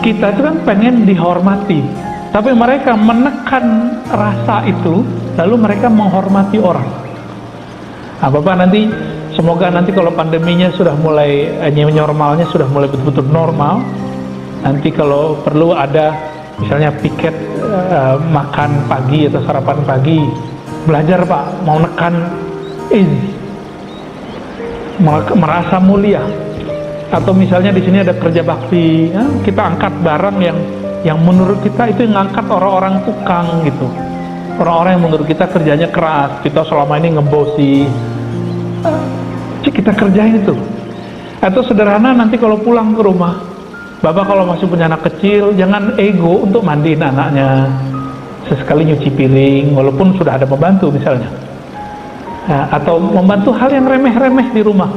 Kita itu kan pengen dihormati, tapi mereka menekan rasa itu, lalu mereka menghormati orang. Nah, Bapak nanti semoga nanti kalau pandeminya sudah mulai normalnya sudah mulai betul-betul normal, nanti kalau perlu ada misalnya piket makan pagi atau sarapan pagi, belajar Pak, mau nekan merasa mulia. Atau misalnya di sini ada kerja bakti, ya, kita angkat barang yang menurut kita itu yang ngangkat orang-orang tukang gitu, orang-orang yang menurut kita kerjanya keras, kita selama ini ngebosi, kita kerjain itu. Atau sederhana, nanti kalau pulang ke rumah, Bapak kalau masih punya anak kecil, jangan ego untuk mandiin anaknya, sesekali nyuci piring walaupun sudah ada pembantu misalnya, nah, atau membantu hal yang remeh-remeh di rumah.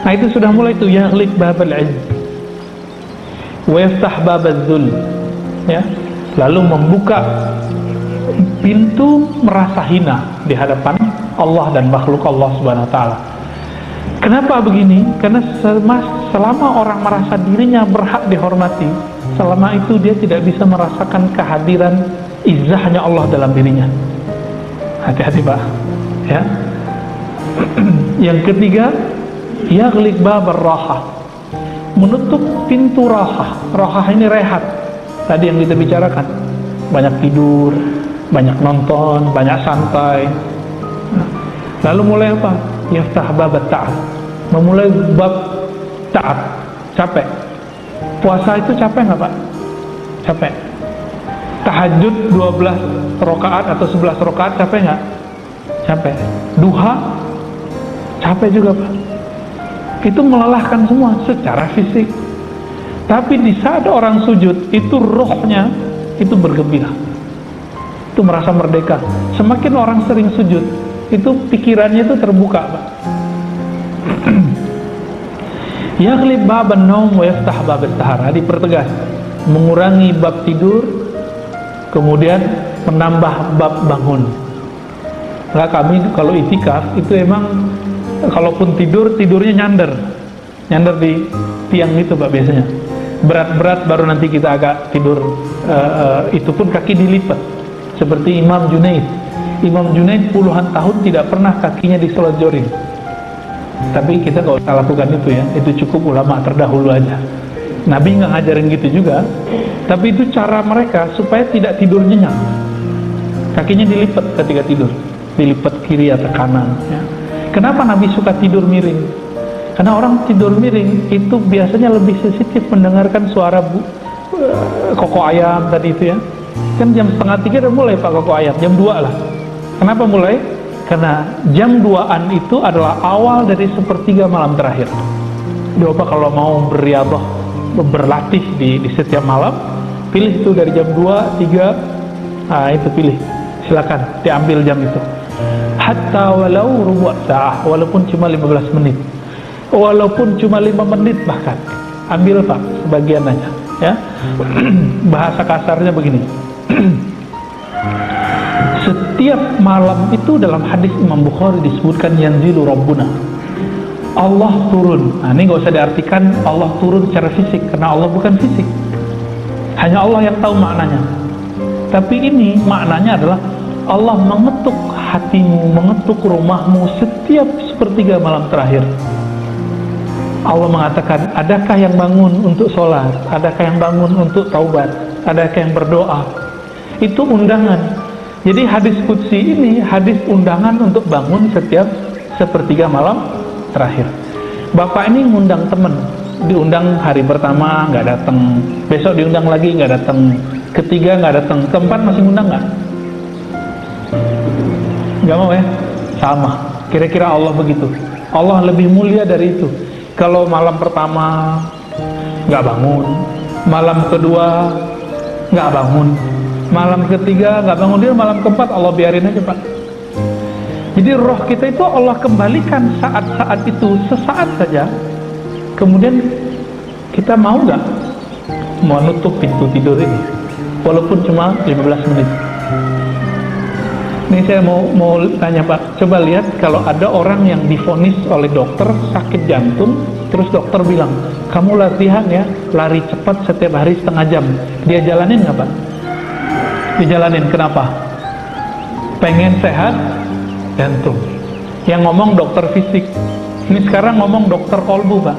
Nah itu sudah mulai tuh, yaghliq babal izz wa yaftah babaz zul, ya, lalu membuka pintu merasa hina di hadapan Allah dan makhluk Allah Subhanahu wa taala. Kenapa begini? Karena selama orang merasa dirinya berhak dihormati, selama itu dia tidak bisa merasakan kehadiran izzahnya Allah dalam dirinya. Hati-hati Pak, ya. Yang ketiga, yaghliq babar rahah, menutup pintu rahah. Rahah ini rehat, tadi yang kita bicarakan, banyak tidur, banyak nonton, banyak santai. Lalu mulai apa? Yaftah babat ta'at, memulai bab taat. Capek. Puasa itu capek nggak Pak? Capek. Tahajud 12 rakaat atau 11 rakaat capek nggak? Capek. Duha capek juga Pak. Itu melelahkan semua secara fisik. Tapi di saat orang sujud, itu rohnya itu bergembira, itu merasa merdeka. Semakin orang sering sujud, itu pikirannya itu terbuka Pak. Yaghlib baban naum wa yaftah babat tahara, dipertegas, mengurangi bab tidur, kemudian menambah bab bangun. Nah, kami kalau itikaf itu emang kalaupun tidurnya nyander di tiang itu Pak biasanya. Berat-berat baru nanti kita agak tidur, itu pun kaki dilipat. Seperti Imam Junaid. Imam Junaid puluhan tahun tidak pernah kakinya diselonjorin. Tapi kita kalau lakukan itu ya, itu cukup ulama terdahulu aja. Nabi nggak ngajarin gitu juga. Tapi itu cara mereka supaya tidak tidur nyenyak. Kakinya dilipat ketika tidur, dilipat kiri atau kanan. Ya. Kenapa Nabi suka tidur miring? Karena orang tidur miring itu biasanya lebih sensitif mendengarkan suara koko ayam tadi itu ya. Kan jam 2:30 udah mulai Pak koko ayam, jam 2 lah. Kenapa mulai? Karena jam 2-an itu adalah awal dari 1/3 malam terakhir. Bapak kalau mau beriadah, berlatih di setiap malam, pilih itu dari jam 2, 3, nah itu pilih. Silakan diambil jam itu. Hatta walau rubu' sa'ah, walaupun cuma 15 menit. Walaupun cuma 5 menit bahkan. Ambil Pak, sebagian aja, ya. Bahasa kasarnya begini. Setiap malam itu dalam hadis Imam Bukhari disebutkan yanzilu Rabbuna, Allah turun. Nah ini gak usah diartikan Allah turun secara fisik, karena Allah bukan fisik, hanya Allah yang tahu maknanya. Tapi ini maknanya adalah Allah mengetuk hatimu, mengetuk rumahmu setiap 1/3 malam terakhir. Allah mengatakan, adakah yang bangun untuk sholat, adakah yang bangun untuk taubat, adakah yang berdoa. Itu undangan. Jadi hadis qudsi ini hadis undangan untuk bangun setiap sepertiga malam terakhir. Bapak ini ngundang temen, diundang hari pertama nggak datang, besok diundang lagi nggak datang, ketiga nggak datang, keempat masih ngundang nggak? Nggak mau ya? Sama. Kira-kira Allah begitu. Allah lebih mulia dari itu. Kalau malam pertama nggak bangun, malam kedua nggak bangun, malam ketiga nggak bangun, dia malam keempat Allah biarin aja Pak. Jadi roh kita itu Allah kembalikan saat-saat itu, sesaat saja. Kemudian kita mau nggak menutup pintu tidur ini, walaupun cuma 15 menit. Ini saya mau tanya Pak, coba lihat kalau ada orang yang divonis oleh dokter sakit jantung, terus dokter bilang, kamu latihan ya, lari cepat setiap hari setengah jam. Dia jalanin nggak Pak? Dijalanin, kenapa? Pengen sehat jantung. Yang ngomong dokter fisik. Ini sekarang ngomong dokter kolbu Pak.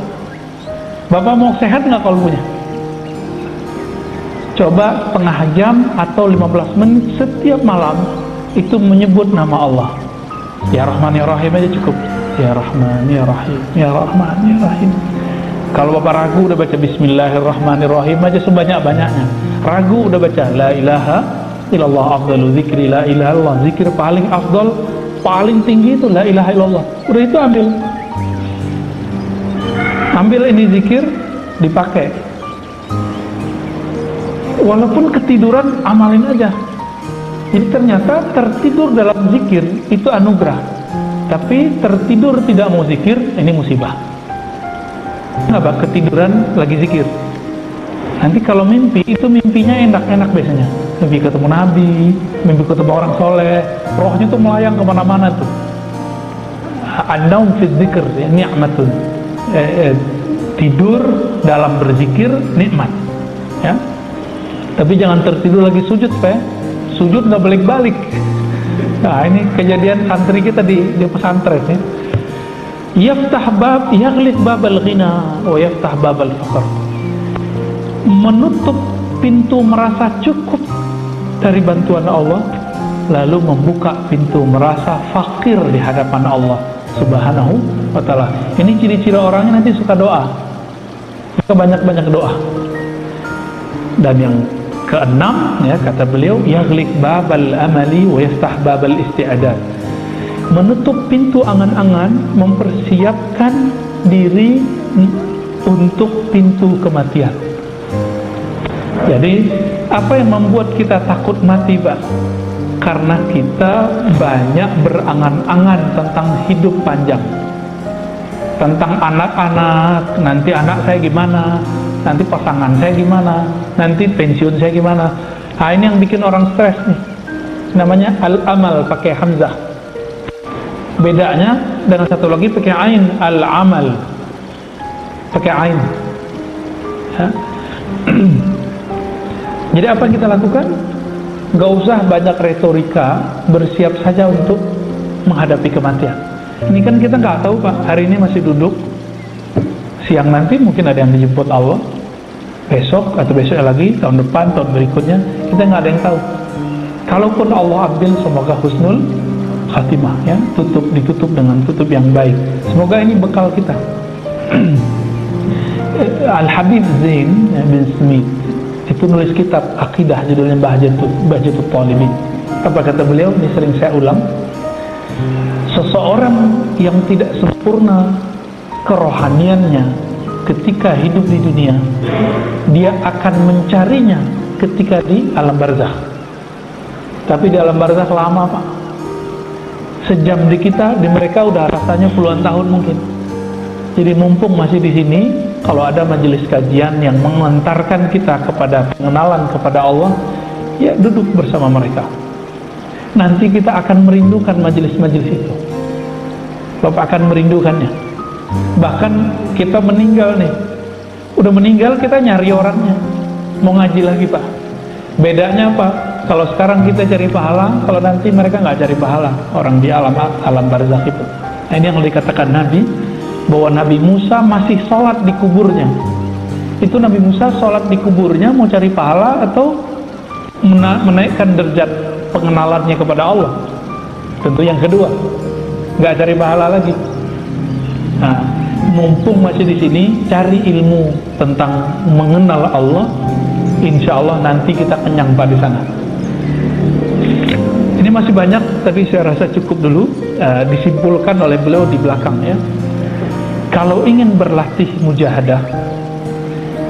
Bapak mau sehat nggak kolbunya? Coba setengah jam atau 15 menit setiap malam itu menyebut nama Allah. Ya Rahman Ya Rahim aja cukup. Ya Rahman Ya Rahim, Ya Rahman Ya Rahim. Kalau Bapak ragu udah baca Bismillahirrahmanirrahim aja sebanyak-banyaknya. Ragu udah baca La ilaha illallah afdalu zikri, La ilaha illallah. Zikir paling afdal, paling tinggi itu La ilaha illallah. Udah itu ambil ini zikir, dipakai. Walaupun ketiduran, amalin aja. Jadi ternyata tertidur dalam zikir itu anugerah, tapi tertidur tidak mau zikir, ini musibah. Kenapa? Ketiduran lagi zikir. Nanti kalau mimpi, itu mimpinya enak-enak biasanya. Mimpi ketemu Nabi, mimpi ketemu orang soleh, rohnya tuh melayang kemana-mana tuh. An-naum fi dzikr, ni'matun. Tidur dalam berzikir nikmat, ya. Tapi jangan tertidur lagi sujud, Pak. Sujud nggak balik-balik. Nah, ini kejadian santri kita di pesantren ya. Yaftah bab, yaghliq babal ghina wa yaftah babal faqr. Menutup pintu merasa cukup dari bantuan Allah, lalu membuka pintu merasa fakir di hadapan Allah Subhanahu wa ta'ala. Ini ciri-ciri orangnya nanti suka doa. Maka banyak-banyak doa. Dan yang keenam, ya, kata beliau, yaghliq babal amali wa yaftah babal isti'adat. Menutup pintu angan-angan, mempersiapkan diri untuk pintu kematian. Jadi, apa yang membuat kita takut mati, Pak? Karena kita banyak berangan-angan tentang hidup panjang, tentang anak-anak, nanti anak saya gimana, nanti pasangan saya gimana, nanti pensiun saya gimana. Nah, ini yang bikin orang stres nih. Namanya al-amal pakai hamzah. Bedanya dengan satu lagi pakai ain, al-amal pakai ain. Ya. Jadi apa yang kita lakukan? Gak usah banyak retorika, bersiap saja untuk menghadapi kematian. Ini kan kita nggak tahu Pak, hari ini masih duduk, siang nanti mungkin ada yang dijemput Allah, besok atau besok lagi, tahun depan, tahun berikutnya, kita nggak ada yang tahu. Kalaupun Allah ambil, semoga husnul khatimah, ya, ditutup dengan tutup yang baik. Semoga ini bekal kita. Al-Habib Zain bin Smith itu nulis kitab akidah judulnya Bahjatul Talibin. Apa kata beliau? Ini sering saya ulang. Seseorang yang tidak sempurna kerohaniannya ketika hidup di dunia, dia akan mencarinya ketika di alam barzakh. Tapi di alam barzakh lama Pak. Sejam di kita, di mereka udah rasanya puluhan tahun mungkin. Jadi mumpung masih di sini, kalau ada majelis kajian yang mengantarkan kita kepada pengenalan kepada Allah, ya duduk bersama mereka. Nanti kita akan merindukan majelis-majelis itu. Bapak akan merindukannya. Bahkan kita meninggal nih, udah meninggal kita nyari orangnya, mau ngaji lagi Pak. Bedanya apa? Kalau sekarang kita cari pahala, kalau nanti mereka nggak cari pahala, orang di alam barzakh itu. Nah, ini yang dikatakan Nabi, bahwa Nabi Musa masih sholat di kuburnya. Itu Nabi Musa sholat di kuburnya mau cari pahala atau menaikkan derajat pengenalannya kepada Allah? Tentu yang kedua. nggak cari pahala lagi. Nah, mumpung masih di sini, cari ilmu tentang mengenal Allah. Insya Allah nanti kita kenyang Pak di sana. Ini masih banyak, tapi saya rasa cukup dulu. Disimpulkan oleh beliau di belakang ya. Kalau ingin berlatih mujahadah,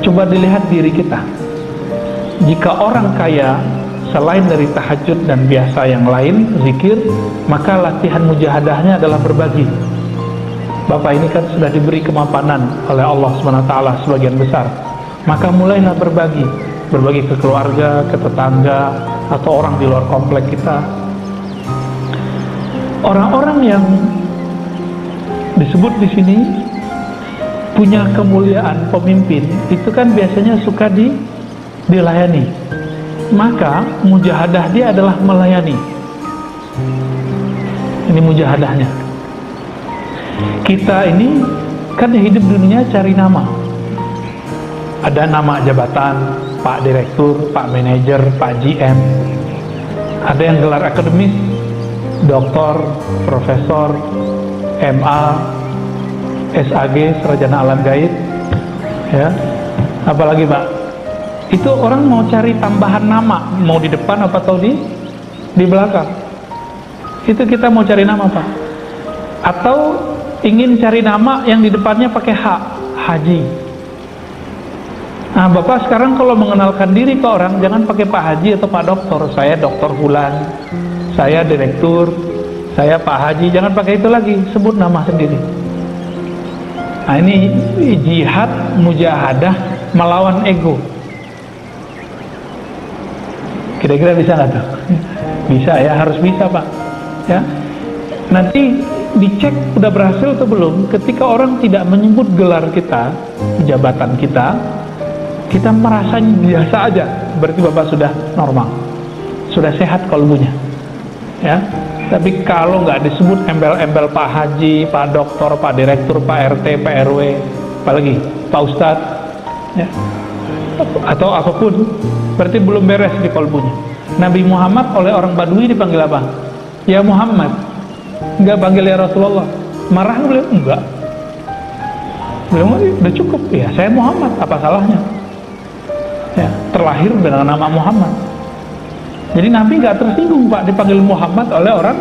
coba dilihat diri kita. Jika orang kaya selain dari tahajud dan biasa yang lain, zikir, maka latihan mujahadahnya adalah berbagi. Bapak ini kan sudah diberi kemapanan oleh Allah SWT sebagian besar, maka mulailah berbagi ke keluarga, ke tetangga, atau orang di luar komplek kita. Orang-orang yang disebut di sini punya kemuliaan pemimpin, itu kan biasanya suka dilayani. Maka mujahadah dia adalah melayani. Ini mujahadahnya. Kita ini kan hidup dunia cari nama. Ada nama jabatan, Pak Direktur, Pak Manajer, Pak GM. Ada yang gelar akademis, Doktor, Profesor, MA, SAG, Sarjana Alam Gaib. Ya. Apalagi Pak? Itu orang mau cari tambahan nama, mau di depan apa atau di belakang. Itu kita mau cari nama Pak. Atau ingin cari nama yang di depannya pakai H, Haji. Nah Bapak sekarang kalau mengenalkan diri ke orang, jangan pakai Pak Haji atau Pak Doktor. Saya Doktor Fulan, saya Direktur, saya Pak Haji. Jangan pakai itu lagi, sebut nama sendiri. Nah ini jihad, mujahadah melawan ego. Kira-kira bisa nggak tuh? Bisa ya, harus bisa Pak. Ya, nanti dicek udah berhasil atau belum. Ketika orang tidak menyebut gelar kita, jabatan kita merasa biasa aja. Berarti Bapak sudah normal, sudah sehat kalbunya. Ya, tapi kalau nggak disebut embel-embel Pak Haji, Pak Doktor, Pak Direktur, Pak RT, Pak RW, apalagi Pak Ustadz, ya, atau apapun, berarti belum beres di kalbunya. Nabi Muhammad oleh orang Badui dipanggil apa? Ya Muhammad. Enggak panggil ya Rasulullah. Marah beliau? Enggak. Beliau udah cukup. Ya saya Muhammad, apa salahnya? Ya, terlahir dengan nama Muhammad. Jadi Nabi nggak tersinggung Pak dipanggil Muhammad oleh orang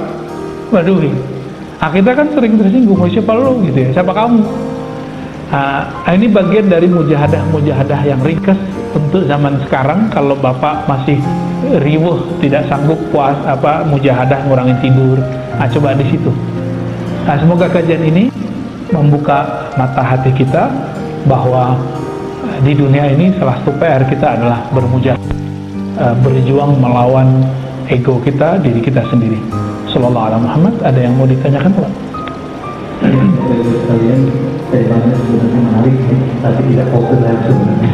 Badui. Nah, kita kan sering tersinggung, siapa lu gitu ya, siapa kamu? Nah, ini bagian dari mujahadah yang ringkas untuk zaman sekarang. Kalau Bapak masih riweuh, tidak sanggup mujahadah ngurangin tidur, nah coba di situ. Nah, semoga kajian ini membuka mata hati kita bahwa di dunia ini salah satu PR kita adalah berjuang melawan ego kita, diri kita sendiri. Sallallahu alaihi Muhammad. Ada yang mau ditanyakan Pak? Kalian temanya sebenarnya menarik, tapi tidak populer sebenarnya.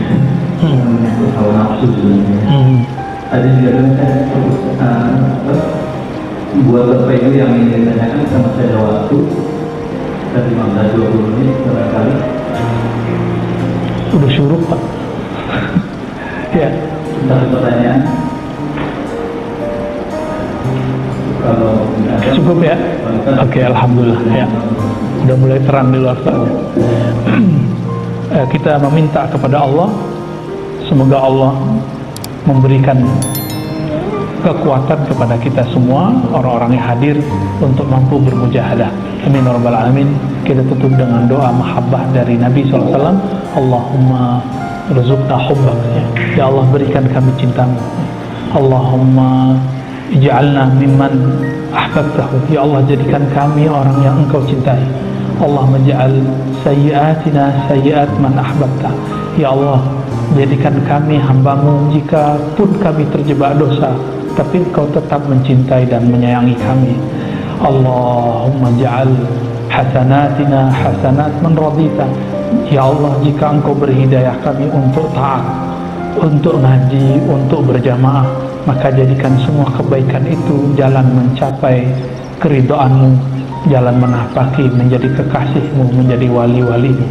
Menyangkut hawa nafsu sebenarnya. Ada juga buat Bapak Ibu yang ingin ditanyakan sama saya ada waktu, tapi 15-20 menit barangkali. Udah syuruk Pak. Ya. Satu pertanyaan. Kalau ada, cukup ya? Oke, alhamdulillah ya. Udah mulai terang di luar sana. Kita meminta kepada Allah, semoga Allah memberikan kekuatan kepada kita semua, orang-orang yang hadir, untuk mampu bermujahadah. Amin ya rabbal alamin. Kita tutup dengan doa mahabbah dari Nabi SAW. Allahumma rizukna hubbak. Ya Allah, berikan kami cintamu. Allahumma ij'alna mimman ahbabtahu. Ya Allah, jadikan kami orang yang engkau cintai. Allah menja'al sayyiatina sayyiat man ahbabta. Ya Allah, jadikan kami hambamu jika pun kami terjebak dosa, tapi engkau tetap mencintai dan menyayangi kami. Allahumma ja'al hasanatina hasanat man radita. Ya Allah, jika engkau beri hidayah kami untuk taat, untuk ngaji, untuk berjamaah, maka jadikan semua kebaikan itu jalan mencapai keridhaanmu, jalan menapaki menjadi kekasihmu, menjadi wali-walimu.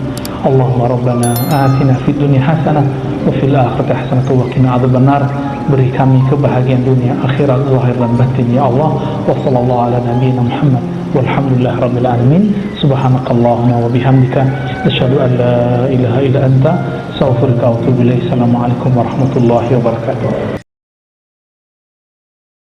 Allahumma rabbana atina fid dunya hasanah wa fil akhirati hasanah wa qina adzabannar. Beri kami kebahagiaan dunia akhirat zahir dan batin ya Allah. Wa sallallahu ala nabiyyina Muhammad walhamdulillah rabbil alamin. Subhanakallahumma wa bihamdika asyhadu an la ilaha illa anta astaghfiruka wa atubu ilaik. Assalamualaikum warahmatullahi wabarakatuh.